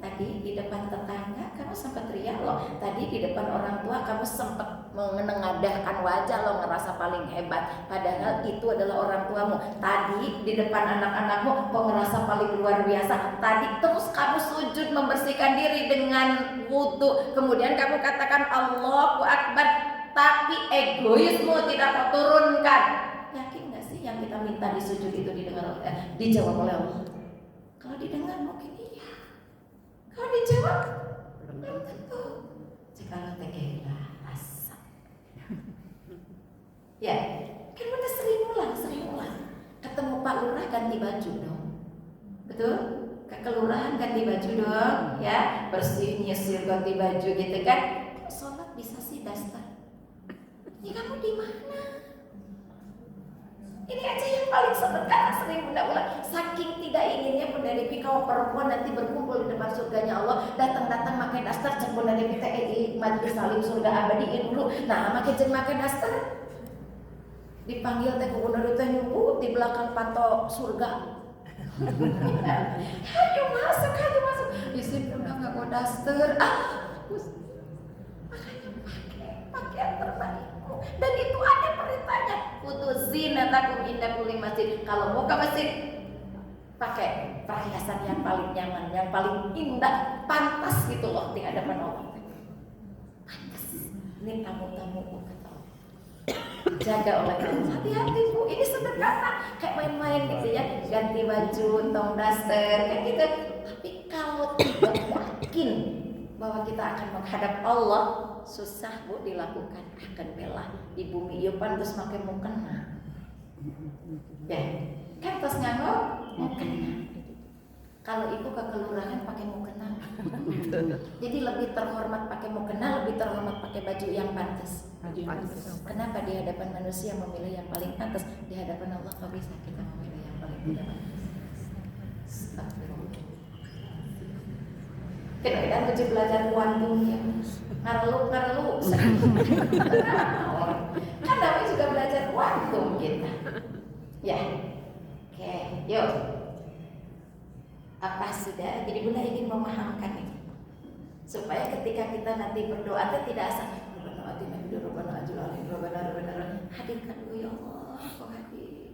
Tadi di depan tetangga kamu sempat teriak loh. Tadi di depan orang tua kamu sempat menengadahkan wajah lo, ngerasa paling hebat. Padahal itu adalah orang tuamu. Tadi di depan anak-anakmu kok ngerasa paling luar biasa. Tadi terus kamu sujud membersihkan diri dengan wudu. Kemudian kamu katakan Allahu Akbar, tapi egoismu tidak kau turunkan. Yakin gak sih yang kita minta di sujud itu dijawab oleh Allah? Kalau didengar mungkin iya. Kalau dijawab belum tentu. Jikalau tegelah rasa. Ya, kan udah sering ulang. Ketemu Pak Lurah ganti baju dong. Betul? Ke kelurahan ganti baju dong, ya. Bersih, nyisir, ganti baju gitu kan. Kok sholat bisa sih daster? Ya kamu di mana? Ini aja yang paling sederhana sering Bunda ulang. Saking tidak inginnya Bunda Devi kaum perempuan nanti berkumpul di depan surganya Allah, datang pakai daster cek Bunda Devi teh majlis salim surga abadiin dulu. Nah, make jeung make daster. Dipanggil teh ku Bunda Devi teh nyumput di belakang panto surga. Ayo masuk. Isi udah enggak daster. Makanya pakai terbaikmu. Dan itu ada perintahnya. Zinatakum inda kulli masjid. Kalau mau ke masjid pakai perhiasan yang paling nyaman, yang paling indah, pantas gitu loh di hadapan Allah. Pantas. Ini tamu-tamu kata Allah. Jaga oleh Allah. Hati-hati Bu, ini sederhana kayak main-main gitu ya. Ganti baju, tong daster kayak gitu. Tapi kalau tidak yakin bahwa kita akan menghadap Allah, susah Bu dilakukan. Akan bela di bumi ieu pantes make mukena. Ya, kan pas nganggo mukena. Kalau ibu ke kelurahan pakai mukena. Jadi lebih terhormat pakai mukena, lebih terhormat pakai baju yang pantas. Kenapa di hadapan manusia memilih yang paling pantas, di hadapan Allah kok bisa kita memilih yang paling tidak pantas? Astagfirullah. Kadang-kadang tujuh belajar kuantumnya, ngarelu. Kan namanya juga belajar kuantum kita. Ya, oke, yuk. Apa sudah? Jadi Bunda ingin memahamkan ini supaya ketika kita nanti berdoa tidak asal hadirkan dulu ya Allah, aku hadir.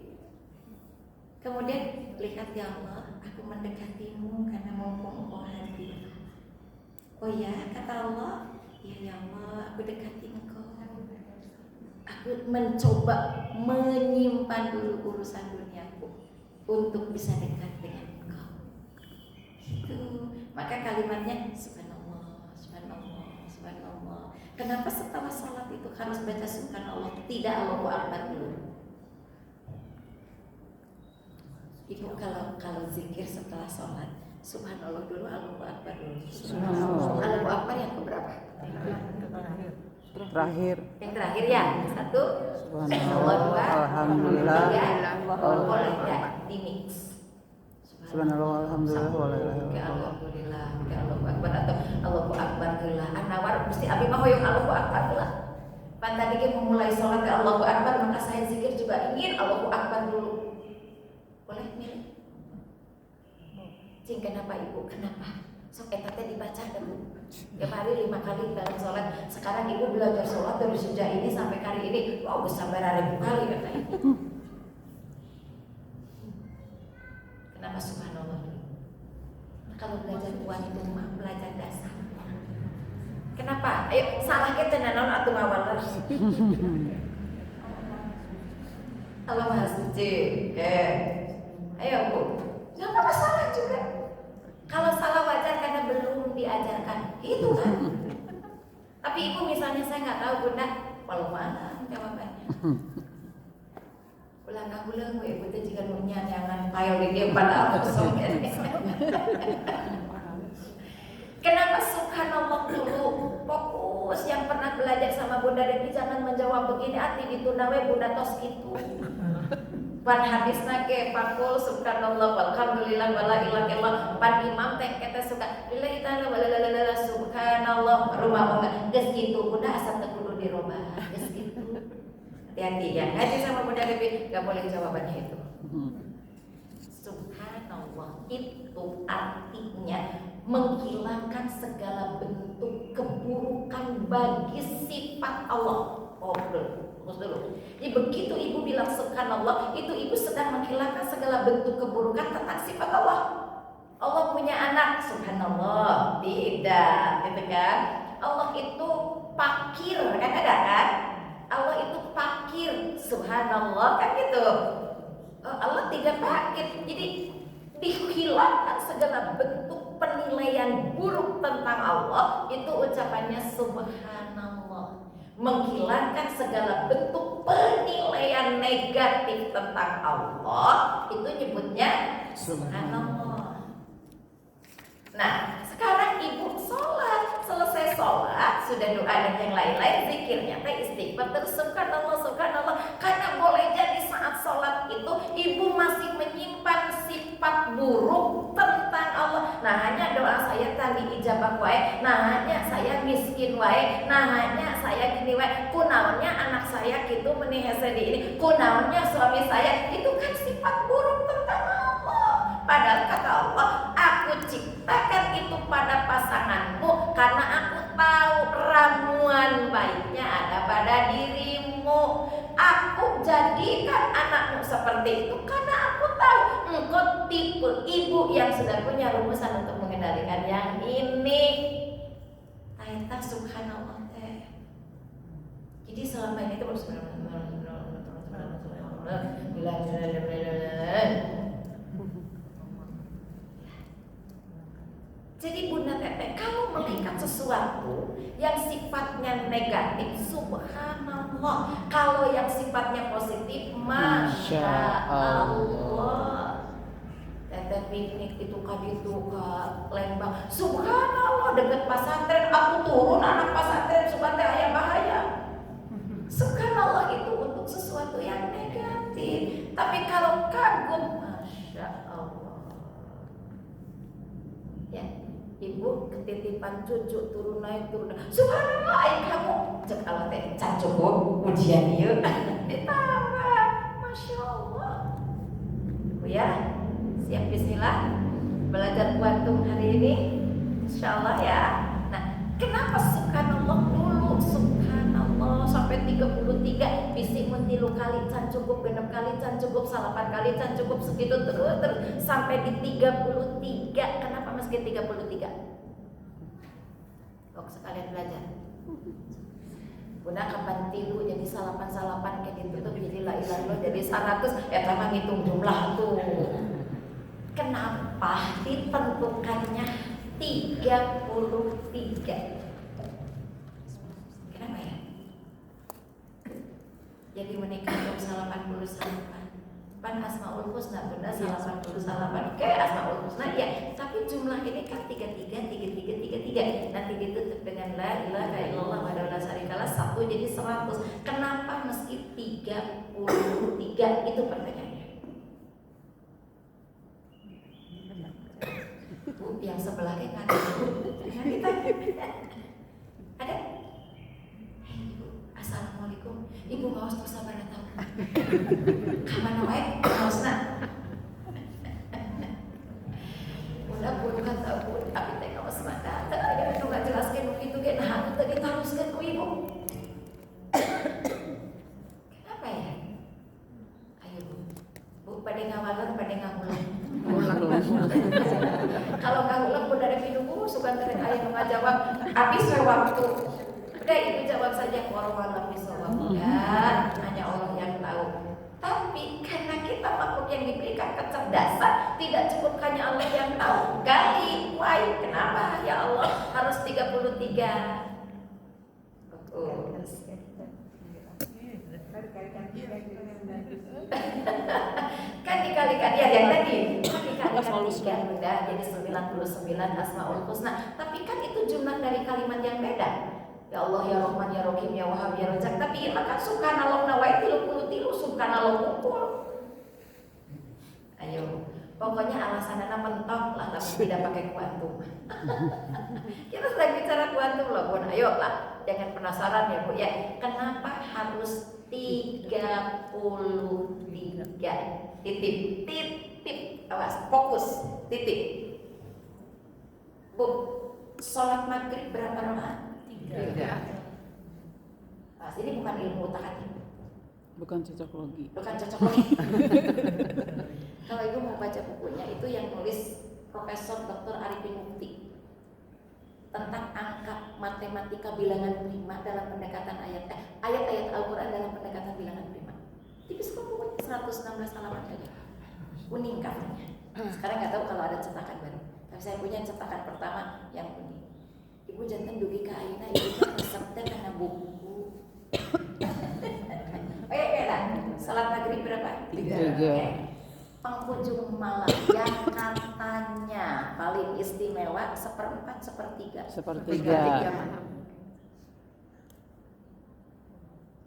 Kemudian lihat ya Allah, aku mendekatimu karena mumpung engkau hadir. Oh ya, kata Allah, ya Allah, aku dekati engkau. Aku mencoba menyimpan dulu urusan duniaku untuk bisa dekat dengan engkau. Itu. Maka kalimatnya subhanallah, subhanallah, subhanallah. Kenapa setelah salat itu harus baca subhanallah, tidak Allahu Akbar dulu? Ibu kalau zikir setelah salat, subhanallah dulu, Allahu Akbar dulu. Subhanallah. Allahu Akbar yang keberapa? Terakhir. Yang terakhir ya. Satu. Subhanallah, dua. alhamdulillah, Tiga. Boleh ya di mix. Subhanallah, alhamdulillah, wa la ilaha Ke illallah. alhamdulillah, ke Allahu Akbar atau Allahu Akbar geula. Anawar mesti abi mah hoyong Allahu Akbar geula. Pan tadi ke memulai sholat ke Allahu Akbar, maka saya zikir juga ingin Allahu Akbar dulu. Boleh milih? Cing, kenapa ibu? Kenapa? Sok eta teh dibaca ada bu. Tiap hari 5 kali dalam sholat. Sekarang ibu belajar sholat dari sejak ini sampai kali ini. Wow, sampai 1000 kali kata ibu. Kenapa subhanallah dulu? Kalau belajar buat itu mah belajar dasar. Kenapa? Ayo salah kita nanon atau mawalas. Allah Maha Suci. Ayo bu, jangan masalah juga. Kalau salah wajar karena belum diajarkan, itu kan. Tapi ibu misalnya saya nggak tahu bunda, walau mana jawabannya. Ulang ulang, ibu itu jika nunya jangan kayak di dia pada kosong. Kenapa subhanallah dulu? Fokus yang pernah belajar sama Bunda Devi jangan menjawab begini ati ditunda we Bunda tos gitu. Pan hadis nake pakul subhanallah walhamdulillah wala ilaha illallah. Pan imam teh kita suka lillahi ta'ala wala subhanallah rumah enggak geus kitu Bunda asal teu kudu dirobah geus kitu. Hati-hati ya. Ngaji sama Bunda Devi enggak boleh jawabannya itu. Subhanallah itu artinya menghilangkan segala bentuk keburukan bagi sifat Allah. Oh betul. Jadi begitu ibu bilang subhanallah, itu ibu sedang menghilangkan segala bentuk keburukan tentang sifat Allah. Allah punya anak, subhanallah. Tidak, gitu kan? Allah itu fakir, kan ada kan? Allah itu fakir, subhanallah, kan gitu. Allah tidak fakir. Jadi dihilangkan segala bentuk penilaian buruk tentang Allah, itu ucapannya subhanallah. Menghilangkan segala bentuk penilaian negatif tentang Allah, itu nyebutnya subhanallah. Nah, sekarang ibu sholat, selesai sholat, sudah doa dan yang lain-lain, zikirnya teh istighfar terus subhanallah, subhanallah. Karena boleh jadi saat sholat itu ibu masih menyimpan sifat buruk tentang Allah. Nah hanya doa saya tadi ijabah wae, nah hanya saya miskin wae, nah hanya saya gini wae, kunaonnya anak saya gitu menih hese di ini, kunaonnya suami saya, itu kan sifat buruk tentang Allah. Padahal kata Allah, aku ciptakan itu pada pasanganmu karena aku tahu ramuan baiknya ada pada dirimu. Aku jadikan anakmu seperti itu karena aku tahu engkau tipe ibu yang sudah punya rumusan untuk mengendalikan yang ini. Taita subhanallah teh. Jadi selama ini itu jadi Bunda Teteh, kalau melihat sesuatu yang sifatnya negatif, subhanallah. Kalau yang sifatnya positif, masya Allah. teteh piknik itu kaditu ke Lembang. Subhanallah dekat pesantren, aku turun anak pesantren subhanallah aya bahaya. Subhanallah itu untuk sesuatu yang negatif. Tapi kalau kagum, masya Allah. Ya, ibu ketitipan cucu turun naik. Subhanallah, ayah kamu cek Allah teh can cukup ujian ieu ditambah. Masya Allah. Ya, siap bismillah belajar kuantum hari ini insyaallah ya. Nah, kenapa subhanallah dulu subhanallah sampai 33 bisi mun 3 kali can cukup, 6 kali can cukup, 8 kali can cukup, segitu terus sampai di 33. Kenapa meski 33? Kok sekalian belajar. Guna kapan tilu jadi salapan kayak gitu tuh jadi la ilaha illallah jadi 100 ya mah ngitung jumlah tuh. Kenapa ditentukannya 33? Kenapa ya? Jadi menikah untuk 88 pan Asmaul Husna benar 88 oke Asmaul Husna ya, tapi jumlah ini kan 33 nanti ditutup dengan la ilaha illallah wa la syarikalah 1 jadi 100. Kenapa meski 33? Itu pertanyaannya. Bu, yang sebelahnya kan kita ada. Hei ibu, assalamualaikum. Ibu mau tuh sabar tahu. Kamana wae maosna. Udah bukan tahu tapi teh kaos mata. Teu aya nu ngajelaskeun nu kitu ge nah atuh teh ditaruskeun ku ibu. Kenapa ya? Ayo Bu, pada ngawalan pada ngahulang. Kalau ngahulang pun dari minum suka terus aya nu ngajawab habis waktu. Udah ibu jawab saja warahmatullahi wabarakatuh. Ya, hanya Allah yang tahu. Tapi karena kita makhluk yang diberikan kecerdasan, tidak cukup hanya Allah yang tahu. Gali, why? Kenapa ya Allah harus 33? Betul. Kan dikalikan ya yang tadi. Kan dikalikan 3 udah jadi 99 Asmaul Husna. Tapi kan itu jumlah dari kalimat yang beda. Ya Allah ya Rahman ya Rahim ya Wahhab ya Razzaq. Tapi ieu kan subhanallah nawai 33 subhanallah kumpul. Ayo, pokoknya alasannya mentok lah tapi tidak pakai kuantum. Kita sedang bicara kuantum loh, Bun. Ayo lah, jangan penasaran ya Bu ya. Kenapa harus 33? Titik. Awas, fokus. Titik. Bu, sholat maghrib berapa rakaat? 3. Nah, ini bukan ilmu utak atik. Bukan cocok logi. Kalau ibu mau baca bukunya itu yang nulis Profesor Dr. Arifin Mukti tentang angka matematika bilangan prima dalam pendekatan ayat-ayat Al-Quran dalam pendekatan bilangan prima. Tipis kok bukunya 116 halaman saja. Kuning covernya. Sekarang nggak tahu kalau ada cetakan baru. Tapi saya punya cetakan pertama yang kuning. Ibu jantan dugi ke ayeuna ibu teh resepnya karena buku. Oke lah. Salat maghrib berapa? 3. Penghujung malam yang katanya paling istimewa 1/4, 1/3 malam.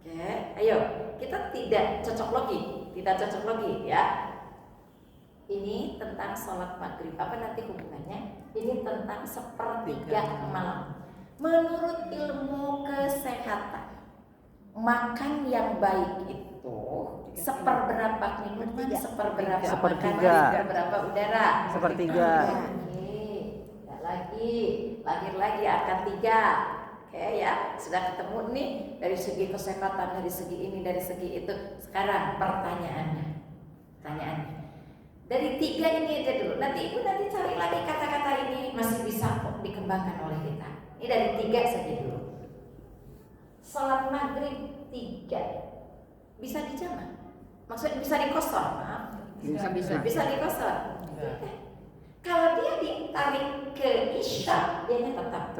Oke, ayo kita tidak cocok logi ya. Ini tentang sholat maghrib. Apa nanti hubungannya? Ini tentang 1/3 malam. Menurut ilmu kesehatan, makan yang baik itu seperberapa minuman, seperberapa makanan, seperberapa udara. 1/3. Lagi, lahir lagi akan 3. Oke ya, sudah ketemu nih dari segi kesehatan, dari segi ini, dari segi itu. Sekarang pertanyaannya. Dari 3 ini aja dulu. Nanti ibu cari lagi kata-kata ini masih bisa kok dikembangkan oleh kita. Ini dari 3 saja dulu. Salat maghrib 3 bisa dijamak. Maksudnya bisa dikosor, maaf. Bisa dikosor. Kalau dia ditarik ke isya, dianya tetap.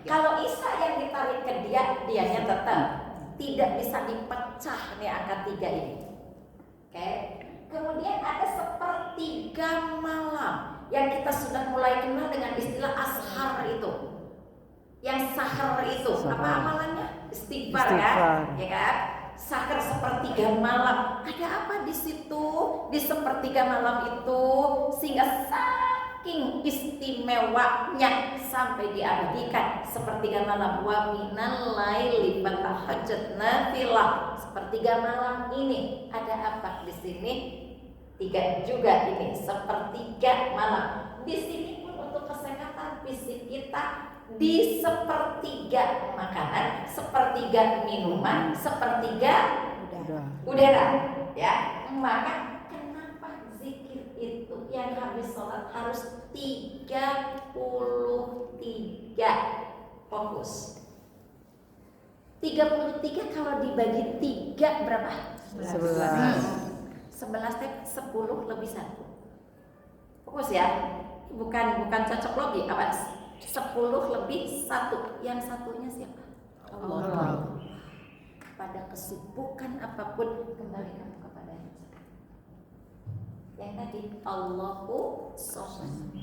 Kalau isya yang ditarik ke dianya tetap. Tidak bisa dipecah nih angka 3 ini. Oke. Kemudian ada 1/3 sepertiga malam yang kita sudah mulai kenal dengan istilah ashar itu. Yang sahar itu Sahar. apa amalannya? Istighfar kan? Istighfar. Ya kan? Sahar sepertiga malam. Ada apa di situ? Di sepertiga malam itu sehingga saking istimewanya sampai diabadikan sepertiga malam. Wa minal laili fatahajjat nafilah. Sepertiga malam ini ada apa di sini? 3 juga ini sepertiga malam. Di sini pun untuk kesehatan fisik kita di sepertiga makanan, sepertiga minuman, sepertiga udara, ya. Maka kenapa zikir itu yang habis sholat harus 33? Fokus. 33 kalau dibagi 3 berapa? 11 teh 10 lebih 1. Fokus ya. Bukan cocok logi, awas. 10 lebih 1. Yang satunya siapa? Allah. Pada kesibukan apapun kembalikan kepadanya. Yang tadi Allahu Somad.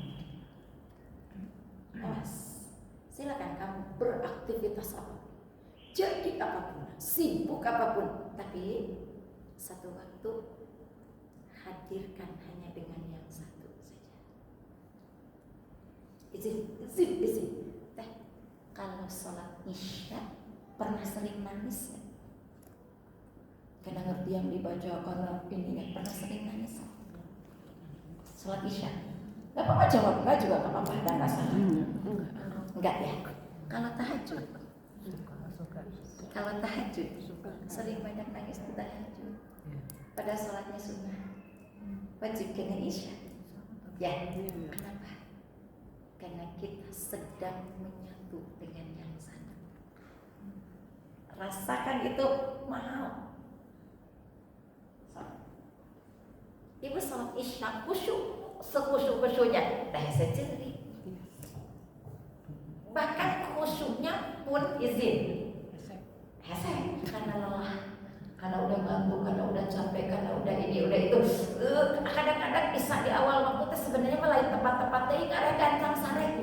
Awas. Silakan kamu beraktivitas apapun. Jadi apapun, sibuk apapun, tapi satu waktu hadirkan hanya dengan yang satu saja. Izin. Kalau sholat isya pernah sering nangis? Karena ngerti yang dibaca karena ini pernah sering nangis. Sholat isya, nggak apa-apa jawab, nggak juga nggak apa-apa, dan nggak salah. Enggak ya. Kalau tahajud, sering banyak nangis di tahajud. Pada sholatnya sunnah. Wajib dengan isya. Ya, kenapa? Karena kita sedang menyatu dengan yang sana. Rasakan itu mahal. Ibu sholat isya khusyuk, sekhusyuk-khusyuknya dah sejeri. Bahkan khusyuknya pun izin. Hesek karena lelah, karena udah ngantuk, karena udah capek, karena udah ini, udah itu. Kadang-kadang bisa di awal waktu itu sebenarnya malah tepat-tepat teh karena gancang sare.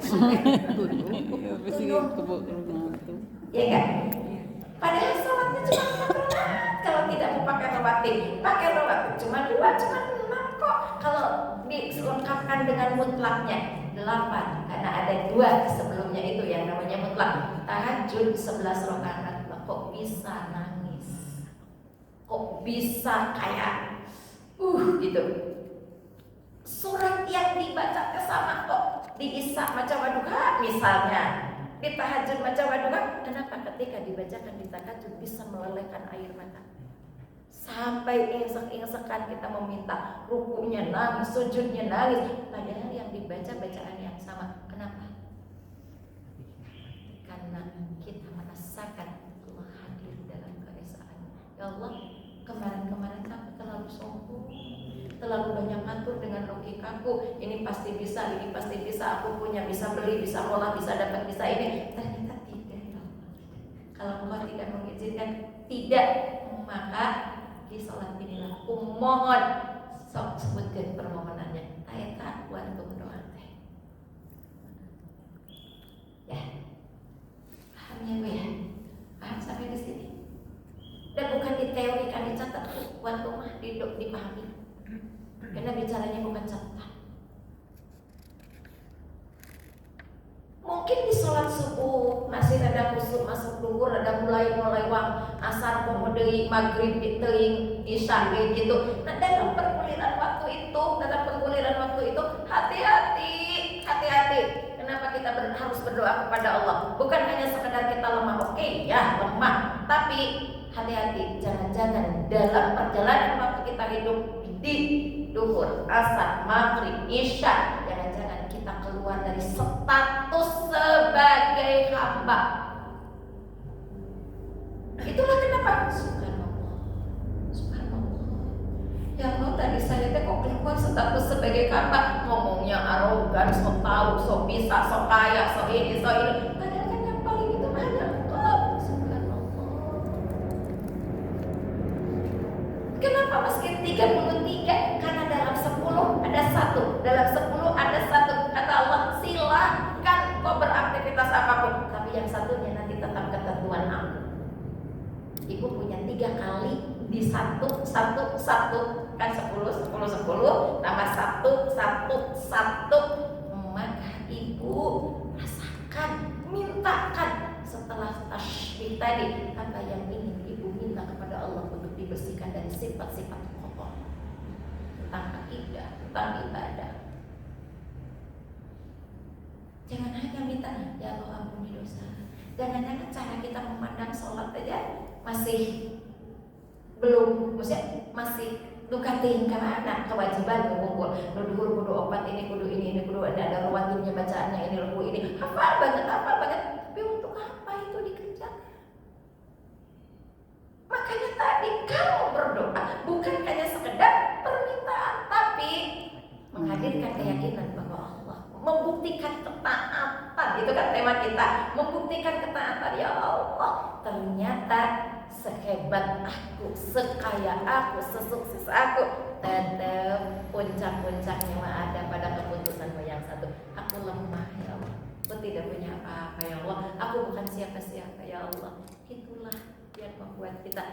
Ya kan? Padahal sholatnya cuma 4 rakaat. Kalau tidak mau pakai rawatib, pakai rawatib cuma 2, cuma 6 kok. Kalau dilengkapkan dengan mutlaknya 8, karena ada 2 sebelumnya itu yang namanya mutlak. Tahajud 11 rakaat. Kok bisa nangis? Kok bisa kayak gitu? Surat yang dibaca sama kok di Isya baca waduha misalnya, di tahajud baca waduha. Kenapa ketika dibacakan di tahajud bisa melelehkan air mata? Sampai ingsak-ingsakan kita meminta rukunya nangis, sujudnya nangis. Padahal yang dibaca bacaan yang sama. Kenapa? Karena kita merasakan ya Allah, kemarin-kemarin aku terlalu sombong, terlalu banyak ngatur dengan logikaku. Ini pasti bisa, aku punya, bisa beli, bisa olah, bisa dapat, bisa ini. Ternyata tidak. Kalau engkau tidak mengizinkan, tidak, maka di sholat inilah aku mohon. Sok sebutkan permohonannya. Ayat buat doa teh. Ya, paham ya Bu ya? Paham sampai di sini? Dan bukan diteorikan, dicatat buat rumah, dipahami. Karena bicaranya bukan catatan. Mungkin di sholat subuh masih ada khusyuk, masuk duhur, ada mulai wang asar, kemudian maghrib, teling, isya gitu. Nah dalam perguliran waktu itu, hati-hati. Kenapa kita harus berdoa kepada Allah? Bukan hanya sekedar kita lemah, oke ya lemah, tapi hati-hati, jangan-jangan dalam perjalanan waktu kita hidup di duhur, asar, maghrib, isya, jangan-jangan kita keluar dari status sebagai hamba. Itulah kenapa Subhanallah. Ya Allah, tadi saya kok keluar status sebagai hamba, ngomongnya arogan, sok tahu, sok bisa, sok kaya, sok ini. Padahal kan yang paling itu hanya Allah. Kenapa meski 33? Karena dalam 10 ada aktivitas apapun, tapi yang satunya nanti tetap ketentuan aku. Ibu punya 3 kali di satu kan 10 tambah 1, maka ibu rasakan, mintakan setelah tasbih tadi apa yang ingin ibu minta kepada Allah untuk dibersihkan dari sifat-sifat kotor tentang akidah, tentang ibadah. Jangan hanya minta ya Allah ampuni dosa. Jangan-jangan cara kita memandang sholat aja masih belum, maksudnya masih dukatin karena anak kewajiban mengumpul kudu obat ini kudu ada ruwatinnya bacaannya ini ruku ini hafal banget tapi untuk apa itu dikerjakan? Makanya tadi kamu berdoa bukan hanya sekedar permintaan tapi menghadirkan keyakinan bahwa Allah membuktikan ketaatan, itu kan tema kita, membuktikan ketaatan. Ya Allah, ternyata sehebat aku, sekaya aku, sesukses aku, tetap puncak-puncaknya ada pada keputusanmu yang satu. Aku lemah ya Allah, aku tidak punya apa-apa ya Allah, aku bukan siapa-siapa ya Allah. Itulah yang membuat kita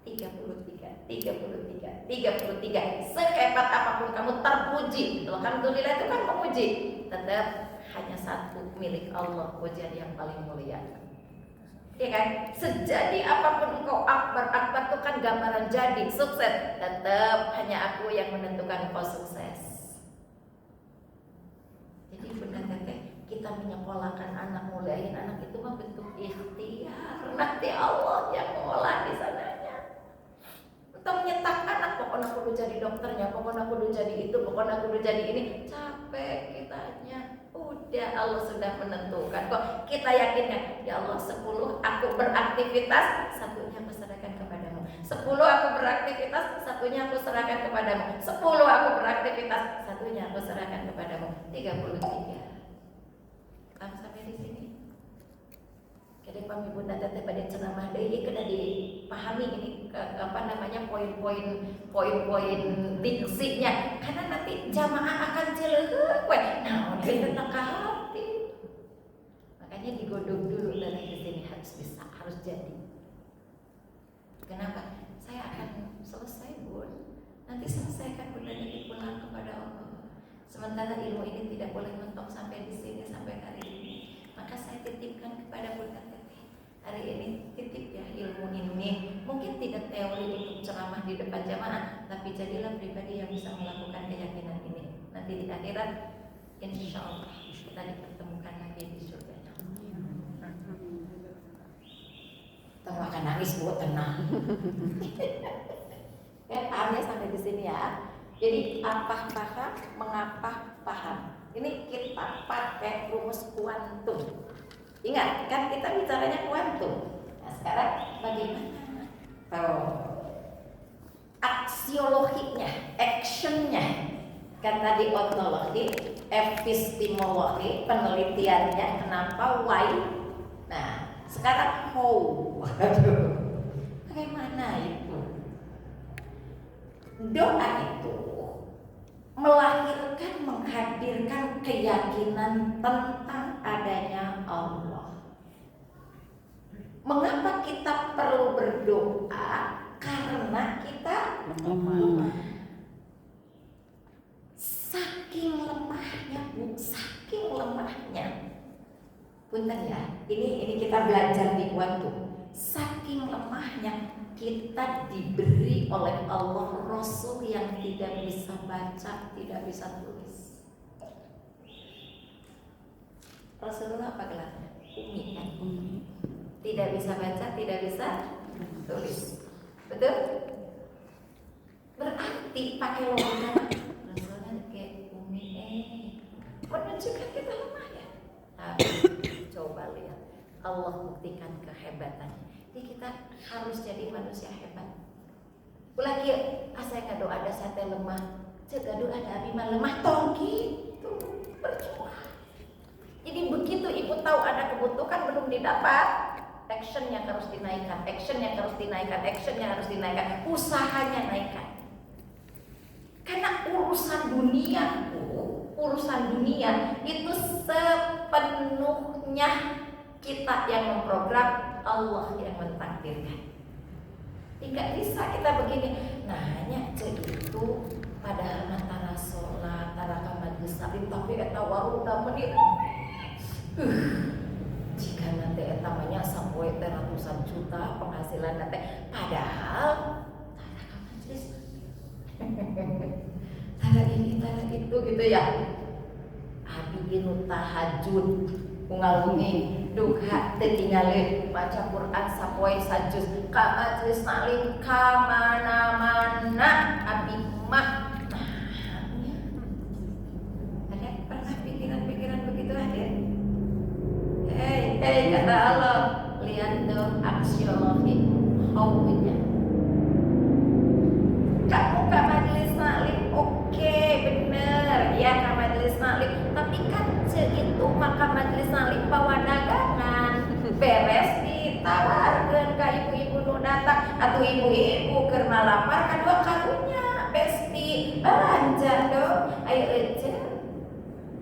33. Sehebat apapun kamu terpuji, alhamdulillah itu kan memuji, tetap hanya satu milik Allah, pujian yang paling mulia. Ya kan? Sejadi apapun engkau akbar itu kan gambaran jadi sukses. Tetap hanya aku yang menentukan engkau sukses. Jadi benar teteh, kita menyekolahkan anak, mulain anak itu mah bentuk ikhtiar. Nanti Allah yang mengolah di sananya. Atau menyetak anak, pokoknya aku udah jadi dokternya, pokoknya aku udah jadi itu, pokoknya aku udah jadi ini. Capek kitanya. Udah Allah sudah menentukan. Kok kita yakinkan, ya Allah 10 aku beraktivitas, satunya aku serahkan kepadamu. 10 aku beraktivitas, satunya aku serahkan kepadamu. 10 aku beraktivitas, satunya aku serahkan kepadamu. 33. Kamu sampai di sini. Jadi pami bunda teteh pada ceramah deui kena dipahami ini poin-poin diksinya, karena nanti jamaah akan celeuheuk we. Nah, kita ka hati. Makanya digodok dulu dari ke sini harus bisa, harus jadi. Kenapa? Saya akan selesai, Bun. Nanti selesaikan bunda ini pulang kepada Allah. Sementara ilmu ini tidak boleh mentok sampai di sini, sampai hari ini. Maka saya titipkan kepada bunda hari ini, titip ya ilmu ini. Mungkin tidak teori untuk ceramah di depan jamaah, tapi jadilah pribadi yang bisa melakukan keyakinan ini. Nanti di akhirat insya Allah kita dipertemukan lagi di surga. Tahu akan nangis, Bu, tenang. Pahamnya sampai di sini ya. Jadi apa paham, mengapa paham. Ini kita pakai rumus kuantum. Ingat, kan kita bicaranya kuantum. Nah, sekarang bagaimana? Aksiologinya, actionnya. Kan tadi ontologi, epistemologi, penelitiannya, kenapa, why. Nah, sekarang how. Bagaimana itu? Doa itu melahirkan, menghadirkan keyakinan tentang adanya Allah. Mengapa kita perlu berdoa? Karena kita lemah. Saking lemahnya, Bu, saking lemahnya. Punten ya, ini kita belajar di kuantum. Saking lemahnya kita diberi oleh Allah Rasul yang tidak bisa baca, tidak bisa tulis. Rasulullah apa gelarnya? Umi kan? Tidak bisa baca, tidak bisa tulis. Betul? Berarti pakai logika Rasulullah kayak Umi menunjukkan kita lemah ya. Tapi coba lihat Allah buktikan kehebatannya. Jadi kita harus jadi manusia hebat. Ulah kieu, saya kado ada sate lemah, cek kado ada abi mah lemah tong gitu. Berjuang. Jadi begitu ibu tahu ada kebutuhan belum didapat, action yang harus dinaikkan, usahanya naikkan. Karena urusan dunia, urusan dunia itu sepenuhnya kita yang memprogram, Allah yang mentakdirkan. Tidak bisa kita begini, nah hanya itu padahal antara sholat, antara majelis taklim, tapi eta waruda menit. Jika nanti eta banyak sampai ratusan juta penghasilan nanti, padahal antara majelis, antara ini, antara itu gitu ya. Abi inu tahajud, ungal-ungi, duha tertinggalin, baca Quran sapoe sajus, ka majelis taklim, ka mana-mana, abi mah. Ada pernah pikiran-pikiran begitu hadir? Hei kata Allah, lihat dong aksiologi haunya. Kamu ke majelis taklim, oke, bener ya ke majelis taklim, tapi kan itu maka majelis taklim bawa dagangan beres ditawarkan ke ibu-ibu nu datang atau ibu-ibu keur malapar kadua karunya besti belanja dong, ayo aja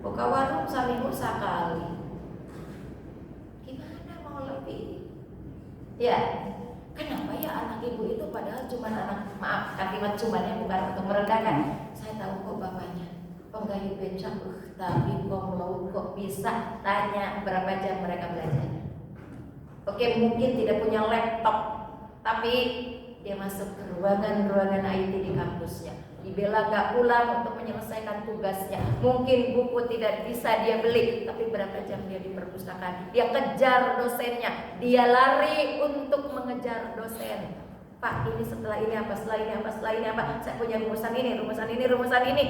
buka warung seminggu sekali. Gimana mau lebih? Ya, kenapa ya anak ibu itu padahal cuma anak, maaf kalimat cumannya bukan untuk merendahkan. Saya tahu kok bapaknya penggayu becak, tapi kok bisa tanya berapa jam mereka belajar. Oke, mungkin tidak punya laptop, tapi dia masuk ke ruangan IT di kampusnya. Dibela gak pulang untuk menyelesaikan tugasnya. Mungkin buku tidak bisa dia beli, tapi berapa jam dia di perpustakaan. Dia kejar dosennya, dia lari untuk mengejar dosen. Pak, ini setelah ini apa, setelah ini apa, setelah ini apa. Saya punya rumusan ini, rumusan ini, rumusan ini.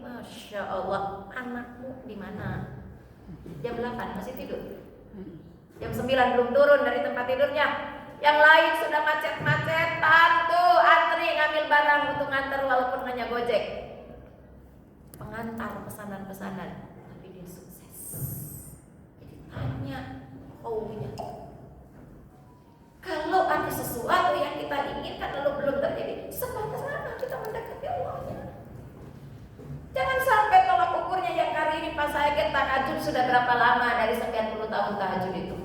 Masya Allah, anakmu di mana? Jam 8 masih tidur. Jam 9 belum turun dari tempat tidurnya. Yang lain sudah macet-macetan tuh antri ngambil barang untuk ngantar walaupun hanya Gojek. Pengantar pesanan-pesanan, tapi dia sukses. Jadi tanya maunya. Kalau ada sesuatu yang kita inginkan lalu belum terjadi, sebatas mana kita mendekati Allahnya. Jangan sampai tolak ukurnya yang kali ini pas saya tahajud sudah berapa lama dari sekian puluh tahun tahajud itu.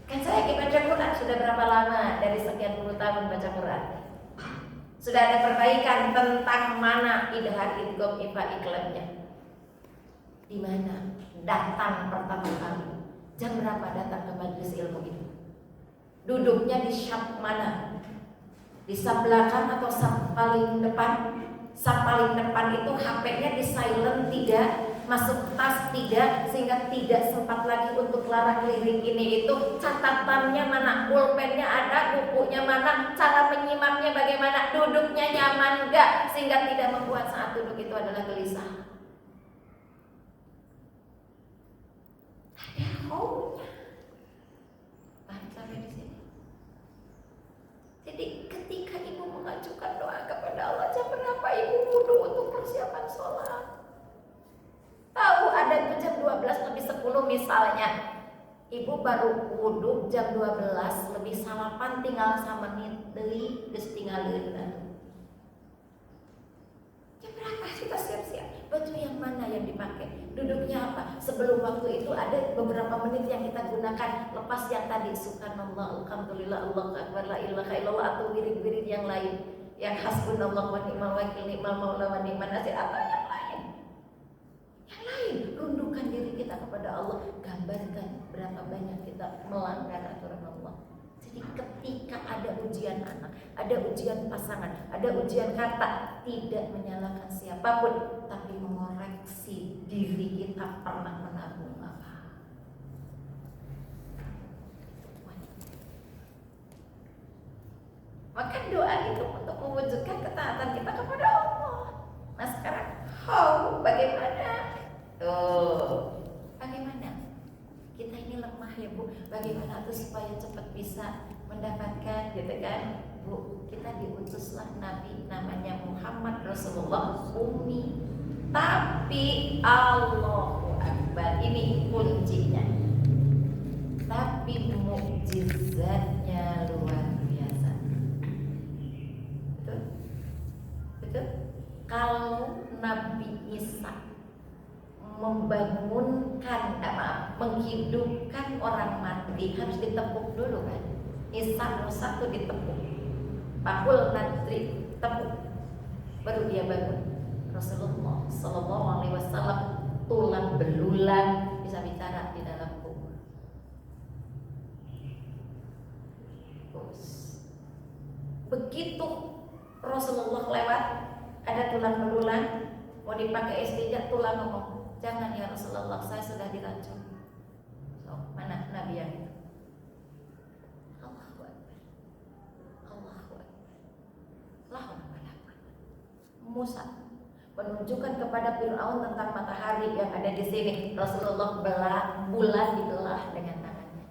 Kan saya baca Quran sudah berapa lama dari sekian puluh tahun baca Quran. Sudah ada perbaikan tentang mana idhar, idgham, ifa, iqlabnya. Di mana datang pertama kali? Jam berapa datang ke majelis ilmu itu? Duduknya di saf mana? Di saf belakang atau saf paling depan? Saf paling depan itu HP-nya di silent tidak, masuk tas tidak, sehingga tidak sempat lagi untuk larak lirik ini itu. Catatannya mana, pulpennya ada, bukunya mana, cara menyimaknya bagaimana, duduknya nyaman enggak, sehingga tidak membuat saat duduk itu adalah gelisah. Ada maunya. Paham sampai di sini? Jadi ketika ibu mengajukan doa kepada Allah, jam berapa ibu wudhu untuk persiapan sholat? Tahu ada tuh jam 12 lebih 10 misalnya. Ibu baru wudhu jam 12 lebih salapan tinggal sama deui geus tinggalieun. Jam berapa kita siap-siap? Baju yang mana yang dipakai? Duduknya apa? Sebelum waktu itu ada beberapa menit yang kita gunakan. Lepas yang tadi subhanallah, alhamdulillah, Allahu akbar, la ilaha illallah, atau wirid-wirid yang lain, yang hasbunallah wa ni'mal wakil, ni'mal maula wa ni'man nasir, atau yang lain. Yang lain, rundukkan diri kita kepada Allah. Gambarkan berapa banyak kita melanggar aturan Allah. Jadi ketika ada ujian anak, ada ujian pasangan, ada ujian kata, tidak menyalahkan siapapun, tapi mengoreksi diri kita pernah menabung apa. Maka doa itu untuk mewujudkan ketaatan kita kepada Allah. Nah sekarang, bagaimana? Tuh, bagaimana? Kita ini lemah ya Bu, bagaimana tuh supaya cepat bisa mendapatkan gitu kan Bu, kita diutuslah Nabi namanya Muhammad Rasulullah Ummi, tapi Allahu Akbar, ini kuncinya, tapi mukjizatnya luar biasa. Betul? Betul? kalau Nabi Isa menghidupkan orang mati harus ditepuk dulu kan. Musa tuh ditepuk, pakul nanti tepuk, baru dia bangun. Rasulullah Sallallahu Alaihi Wasallam tulang belulang bisa bicara di dalam kubur. Begitu Rasulullah lewat, ada tulang belulang, mau dipakai istijah, tulang ngomong, jangan ya Rasulullah, saya sudah diracun. So, mana Nabi yang itu? Allahu Akbar, Allahu Akbar, Allahu Akbar. Musa menunjukkan kepada Fir'aun tentang matahari yang ada di sini. Rasulullah bulan dibelah dengan tangannya.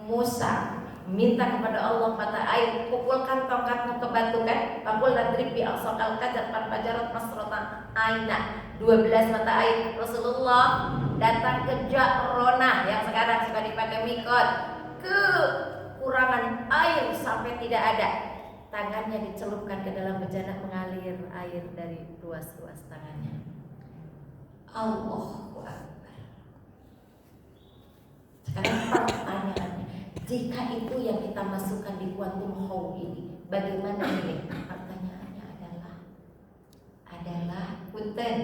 Musa minta kepada Allah mata air, pukulkan tongkatmu ke batu kan, pakul dan tripi al-sokal kajar panpajarat masrotan aina, 12 mata air. Rasulullah datang ke Ja'rona yang sekarang sudah dipakai mikot, kekurangan air sampai tidak ada, tangannya dicelupkan ke dalam bejana, mengalir air dari ruas-ruas tangannya. Allahu Akbar. Sekarang pertanyaannya, jika itu yang kita masukkan di quantum how ini, bagaimana ini? Pertanyaannya adalah punten,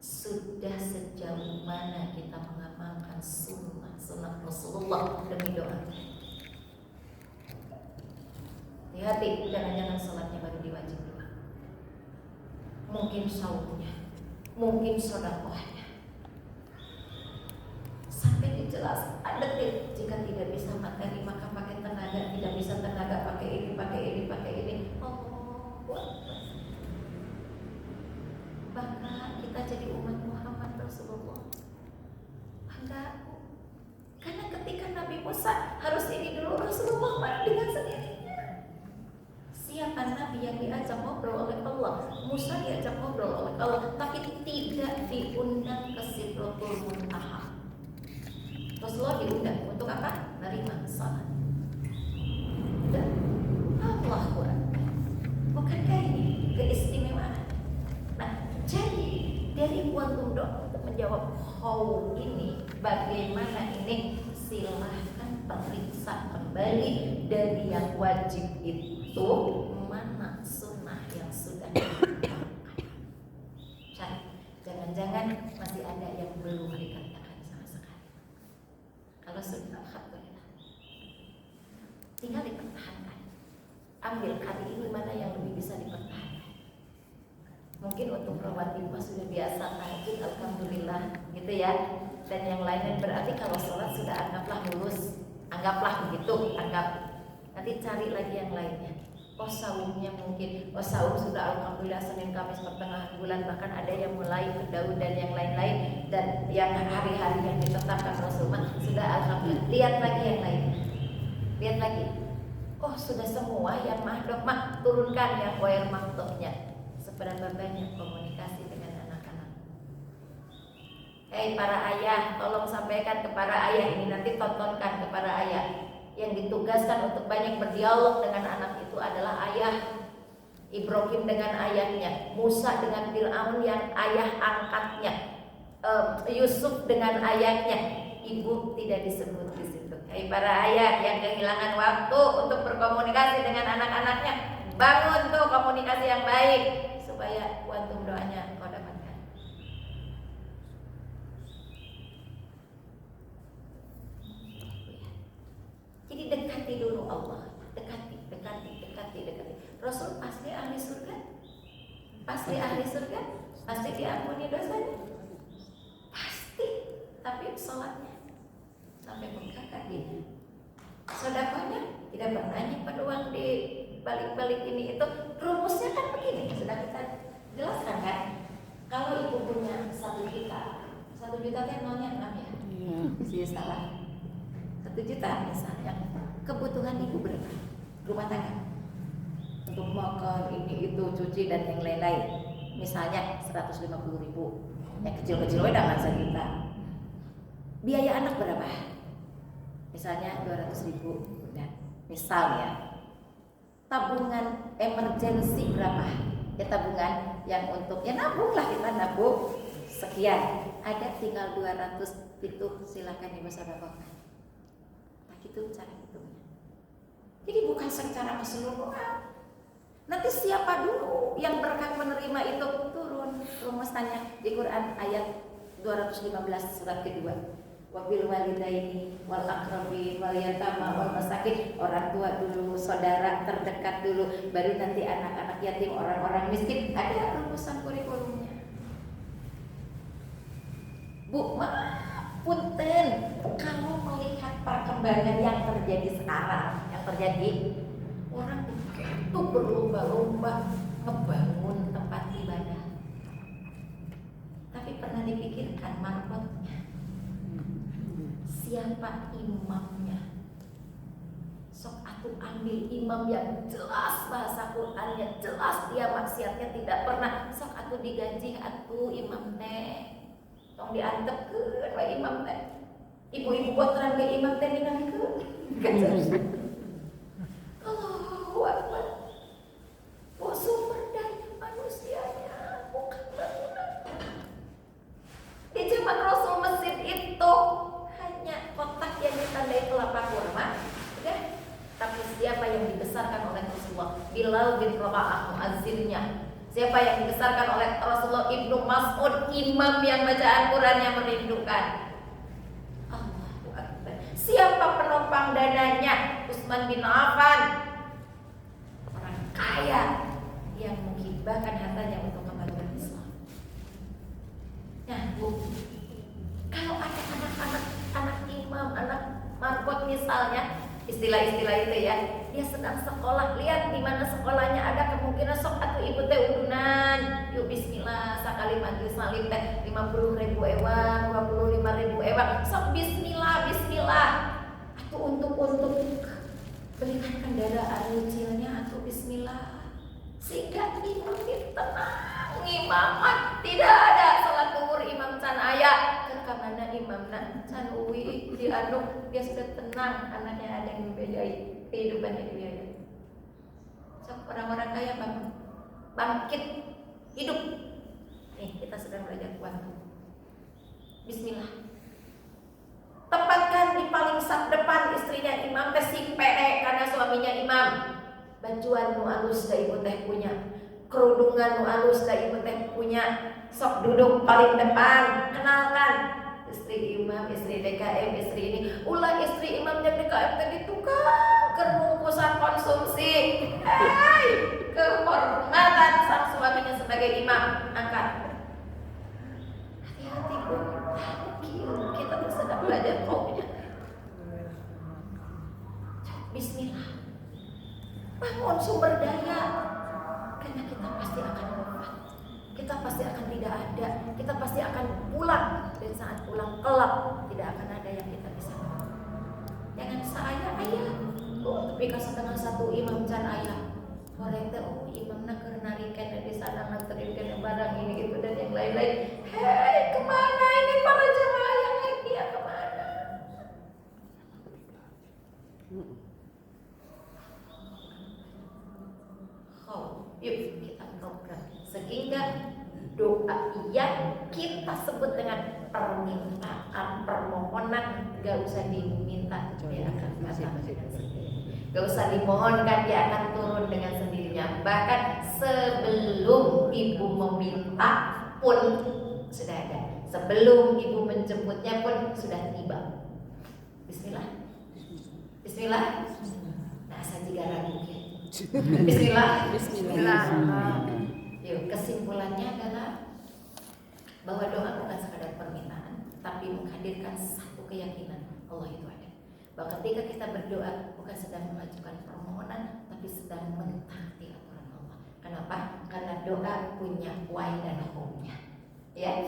sudah sejauh mana kita mengamalkan sunnah Rasulullah demi doa? Hati-hati, jangan-jangan sholatnya baru diwajib doa. Mungkin saumnya, mungkin sedekahnya. Sampai dijelas ada jika tidak bisa materi maka pakai tenaga, tidak bisa tenaga pakai ini. Oh, bangga kita jadi umat Muhammad Rasulullah. Bangga. Karena ketika Nabi Musa harus ini dulu, Rasulullah mana dengan sendirinya. Siapa Nabi yang diajak ngobrol oleh Allah? Musa diajak ngobrol oleh Allah, tapi tidak diundang ke Sidratul Muntaha. Rasulullah diundang untuk apa? Menerima salat. Dan Allahu Akbar. Bukankah ini keistimewaan? Nah, jadi dari quantum doa untuk menjawab how ini, bagaimana ini, silahkan periksa kembali dari yang wajib itu mana sunnah yang sudah dilakukan. Cari, jangan-jangan masih ada yang belum dikerjakan sama sekali. Kalau sudah, alhamdulillah, tinggal dipertahankan. Ambil kali ini mana yang lebih bisa dipertahankan. Mungkin untuk rawatibah sudah biasa tahajud, alhamdulillah, gitu ya. Dan yang lainnya berarti kalau sholat sudah anggaplah lulus, anggaplah begitu, anggap. Nanti cari lagi yang lainnya. Oh saumnya mungkin, oh saum sudah alhamdulillah Senin Kamis pertengahan bulan, bahkan ada yang mulai ke Daud dan yang lain-lain, dan yang hari-hari yang ditetapkan Rasulullah sudah alhamdulillah. Lihat lagi yang lain, lihat lagi. Oh sudah semua yang mahdok mah turunkan yang wair maktubnya. Seberapa banyak komunikasi dengan anak-anak? Hei para ayah, tolong sampaikan kepada ayah ini, nanti tontonkan kepada ayah. Yang ditugaskan untuk banyak berdialog dengan anak itu adalah ayah. Ibrahim dengan ayahnya, Musa dengan Fir'aun yang ayah angkatnya, Yusuf dengan ayahnya. Ibu tidak disebut di situ. Hei para ayah yang kehilangan waktu untuk berkomunikasi dengan anak-anaknya, bangun tuh komunikasi yang baik supaya kuantum doanya kau dapatkan. Jadi dekati dulu Allah, dekati. Rasul pasti ahli surga, pasti diampuni dosanya, pasti. Tapi sholatnya sampai bengkak kakinya, sedekahnya tidak pernah nyimpan uang di balik-balik ini itu. Rumusnya kan begini, sudah kita jelaskan kan. Kalau ibu punya 1 juta, 1 juta kan nolnya 6 ya, sih salah. 1 juta misalnya, kebutuhan ibu berapa? Rumah tangga untuk makan ini itu, cuci dan yang lain-lain, misalnya 150.000. Yang kecil-kecil udah 1 juta. Biaya anak berapa? Misalnya 200.000, udah. Misalnya tabungan emergency berapa? Ya tabungan yang untuk ya nabung lah, kita nabung sekian. Ada tinggal 200 itu silakan Ibu sedekahkan. Nah gitu cara hitungnya. Jadi bukan secara keseluruhan. Nanti siapa dulu yang berhak menerima itu turun rumusannya di Quran ayat 215 surat kedua. Wabil walidaini wal aqrabin wal yatama wal masakin, orang tua dulu, saudara terdekat dulu, baru nanti anak-anak yatim, orang-orang miskin. Ada rumusan kurikulumnya. Bu, punten, kamu melihat perkembangan yang terjadi sekarang, yang terjadi orang begitu berlomba-lomba membangun tempat ibadah, tapi pernah dipikirkan markotnya? Siapa imamnya? Sok aku ambil imam yang jelas bahasa Qurannya, jelas dia maksiatnya tidak pernah. Sok aku digaji aku imam teh, tong diantepkeun we imam teh. Ibu-ibu buat terang ke imam teh ningalikeun. Allahu Akbar. Bu, sumber daya manusianya bukan bangunan. Di zaman Rasul masjid itu kotak yang ditandai kelapa kurma, ya? Tapi siapa yang dibesarkan oleh Rasulullah? Bilal bin Rabah muazzinnya. Siapa yang dibesarkan oleh Rasulullah? Ibnu Mas'ud, imam yang bacaan Qurannya merindukan. Allahu Akbar. Siapa penopang dananya? Utsman bin Affan, orang kaya yang menghibahkan hartanya untuk kemajuan Islam. Nah, Bu, kalau ada anak imam, anak markot misalnya, istilah-istilah itu ya, dia sedang sekolah, lihat di mana sekolahnya ada kemungkinan sok atau ibu teh udunan, yuk bismillah sekali majelis salim teh 50.000 ewang, 25.000 ewang, sok bismillah, bismillah. Atau untuk belikan kendaraan nyicilnya atau bismillah, sehingga imam tenang, imaman tidak ada salat zuhur imam can aya kamana imamna can uwi di anu, dia sudah tenang, anaknya ada yang membedai kehidupannya dia. So, orang-orang kaya bangun, bangkit, hidup. Nih kita sedang belajar kuantum. Bismillah. Tempatkan di paling sak depan istrinya imam teh simpere karena suaminya imam. Bajuan nu alus da ibu teh punya, kerudungan nu alus da ibu teh punya. Sok duduk paling depan, kenalkan istri imam, istri DKM, istri ini. Ulah istri imam dan DKM tadi tukang kerungkusan konsumsi. Hai, kehormatan sang suaminya sebagai imam, angkat. Hati-hati Bu, kita sedang belajar kaumnya. Bismillah. Bangun sumber daya, karena kita pasti akan wafat. Kita pasti akan tidak ada, kita pasti akan pulang, dan saat pulang kelak tidak akan ada yang kita bisa lakukan. Jangan saya ayah, tapi setengah satu imam can ayah, orang teh imamna keur narikeun di sana nganterikeun barang ini gitu dan yang lain-lain. Hei, kemana ini para jemaah yang lagi ya kemana? Yuk kita program sehingga doa yang kita sebut dengan permintaan, permohonan, gak usah diminta, dia akan datang dengan sendirinya. Gak usah dimohonkan, dia akan turun dengan sendirinya. Bahkan sebelum ibu meminta pun sudah ada, sebelum ibu menjemputnya pun sudah tiba. Bismillah, Bismillah. Nah sajiga ragu. Bismillah. Bismillah. Yuk, kesimpulannya adalah bahwa doa bukan sekadar permintaan, tapi menghadirkan satu keyakinan Allah itu ada. Bahwa ketika kita berdoa bukan sedang mengajukan permohonan, tapi sedang mentaati aturan Allah. Kenapa? Karena doa punya why dan how-nya. Ya,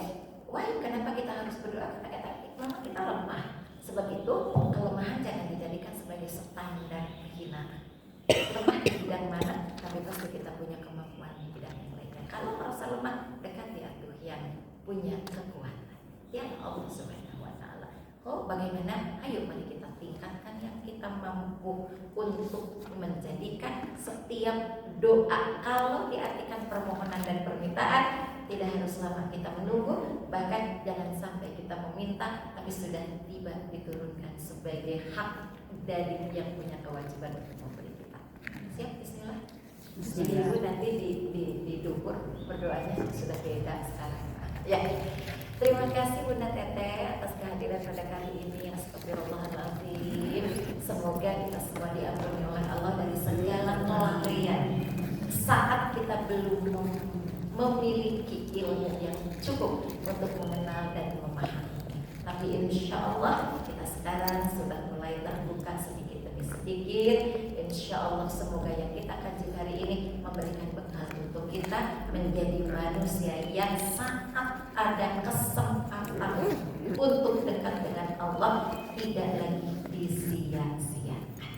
why? Kenapa kita harus berdoa? Karena kita lemah. Sebab itu kelemahan jangan dijadikan sebagai standar kehinaan. Lemah di bidang mana, tapi pasti kita punya kemampuan di bidang yang lainnya. Kalau merasa lemah, dekati atuh yang punya kekuatan, yang Allah Subhanahu wa Ta'ala. Oh, bagaimana? Ayo mari kita tingkatkan yang kita mampu untuk menjadikan setiap doa, kalau diartikan permohonan dan permintaan, tidak harus lama kita menunggu, bahkan jangan sampai kita meminta tapi sudah tiba diturunkan sebagai hak dari yang punya kewajiban untuk memberi kita. Siap? Bismillah. Jadi ibu nanti di dubur berdoanya sudah beda sekarang. Ya, terima kasih Bunda Teteh atas kehadiran pada kali ini. Astagfirullahaladzim. Semoga kita semua diampuni oleh Allah dari segala kelalaian saat kita belum memiliki ilmu yang cukup untuk mengenal dan memahami. Tapi insya Allah kita sekarang sudah mulai terbuka sedikit demi sedikit. Insya Allah semoga yang kita kaji hari ini memberikan bekal untuk kita menjadi manusia yang saat ada kesempatan untuk dekat dengan Allah tidak lagi disia-siakan.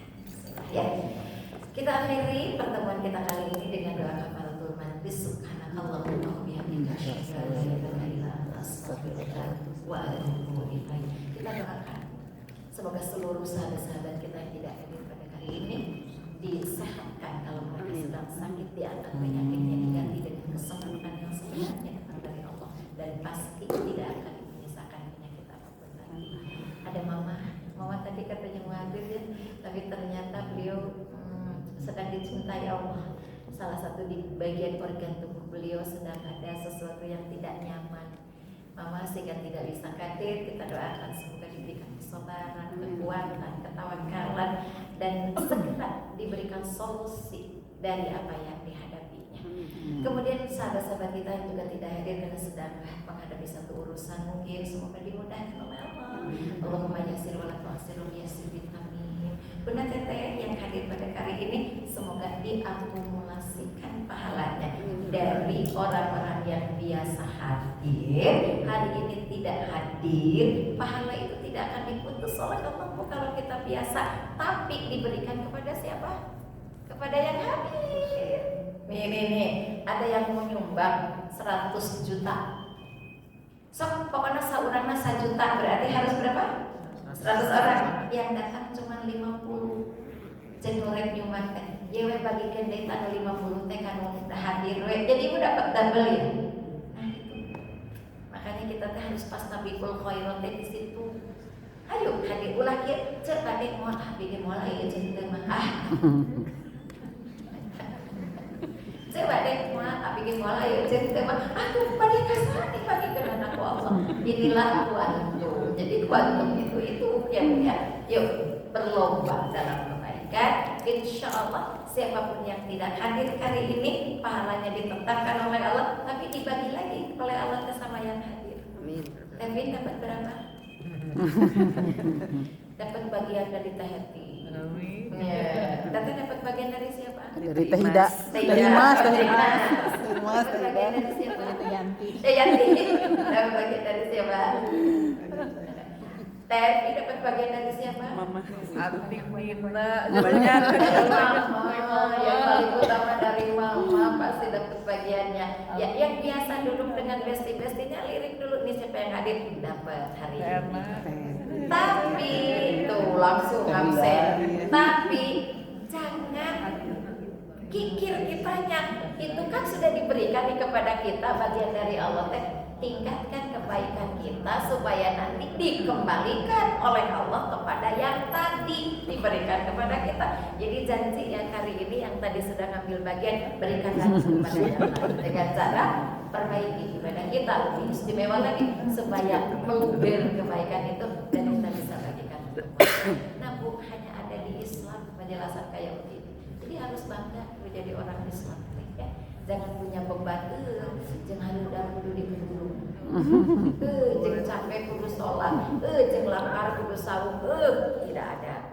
Ya. Kita akhiri pertemuan kita kali ini dengan doa kafaratul majlis. Subhanakallahumma wa bihamdika asyhadu an la ilaha illa anta astaghfiruka wa atubu ilaik. Kita doakan semoga seluruh sahabat-sahabat kita yang tidak hadir pada kali ini disehatkan, kalau mereka sedang sakit diangkat penyakitnya, diganti dengan kesembuhan yang sebenarnya datang dari Allah, dan pasti tidak akan menyisakan penyakit apapun lagi. Ada mama tadi katanya mau hadir ya, tapi ternyata beliau sedang dicintai Allah. Salah satu di bagian organ tubuh beliau sedang ada sesuatu yang tidak nyaman. Mama sehingga tidak bisa hadir, kita doakan semoga diberikan kesabaran, kekuatan, ketawakalan, dan segera diberikan solusi dari apa yang dihadapinya. Kemudian sahabat-sahabat kita yang juga tidak hadir karena sedang menghadapi satu urusan, mungkin semoga dimudahkan oleh Allah. Allahumma yassir wa la tu'assir yassir bil amin. Bunda Teteh yang hadir pada kali ini semoga diakumulasikan pahalanya dari orang-orang yang biasa hadir, hari ini tidak hadir. Pahala itu tidak akan diputus oleh Allah kalau kita biasa, tapi diberikan kepada siapa? Kepada yang hadir. Nih, ada yang mau nyumbang 100 juta. So, pokoknya seorangnya 1 juta, berarti harus berapa? 100 orang. Yang datang cuma 50. Cenurek nyumbang teh. Yewe bagikan dari tanggal 50 teh kan udah hadir we. Jadi ibu dapat double ya. Nah itu. Makanya kita teh harus pas tabikul khairat di situ. Ayo hadir ulah kieu, cek tadi moal bikin moal ieu cek teh mah. Coba deh moal bikin moal ieu cek teh mah. Aduh pada kasar nih bagi kenan aku Allah. Inilah kuantum. Jadi kuantum itu ya. Yuk berlomba dalam kebaikan. Insya Allah siapapun yang tidak hadir kali ini pahalanya ditetapkan oleh Allah, tapi dibagi lagi oleh Allah bersama yang hadir. Amin. Kevin dapat berapa? Dapat bagian dari Tahiti. Amin. Ya. Tante dapat bagian dari siapa? Dari Teh Ida. Dari Mas. Dapat bagian dari siapa? Yanti. Dapat bagian dari siapa? Teh dapat bagian dari siapa? Mama Atik Nina. Mama yang paling utama dari mama pasti dapat bagiannya. Ya, yang biasa duduk dengan besti-bestinya lirik dulu nih siapa yang hadir dapat hari ini. Tapi tuh langsung absen. Tapi jangan kikir kitanya. Itu kan sudah diberikan kepada kita bagian dari Allah teh. Tingkatkan kebaikan kita supaya nanti dikembalikan oleh Allah kepada yang tadi diberikan kepada kita. Jadi janji yang hari ini yang tadi sudah ngambil bagian berikan langsung kepada yang lain dengan cara perbaiki ibadah kita lebih istimewa lagi supaya meluber kebaikan itu dan kita bisa bagikan. Nah bu, hanya ada di Islam penjelasan kayak begini. Jadi harus bangga menjadi orang Islam. Ya. Jangan punya beban, jangan kudu di gedung, jangan capek kudu sholat, jangan lapar kudu sahur, tidak ada.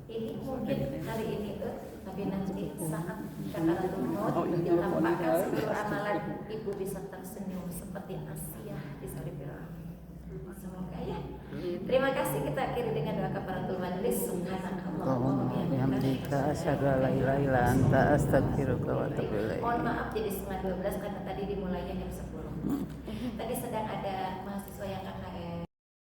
Ini mungkin hari ini, tapi nanti saat sakaratul maut ditampakkan seluruh amalan ibu bisa tersenyum seperti Asia di Sari Fir'aun. Semoga ya. Terima kasih, kita akhiri dengan doa kafaratul majlis. Subhanakallahumma wa bihamdika asyhadu an la ilaha illa anta astaghfiruka wa atubu ilaik. Mohon maaf jadi setengah 12 karena tadi dimulainya jam 10. Tadi sedang ada mahasiswa yang akan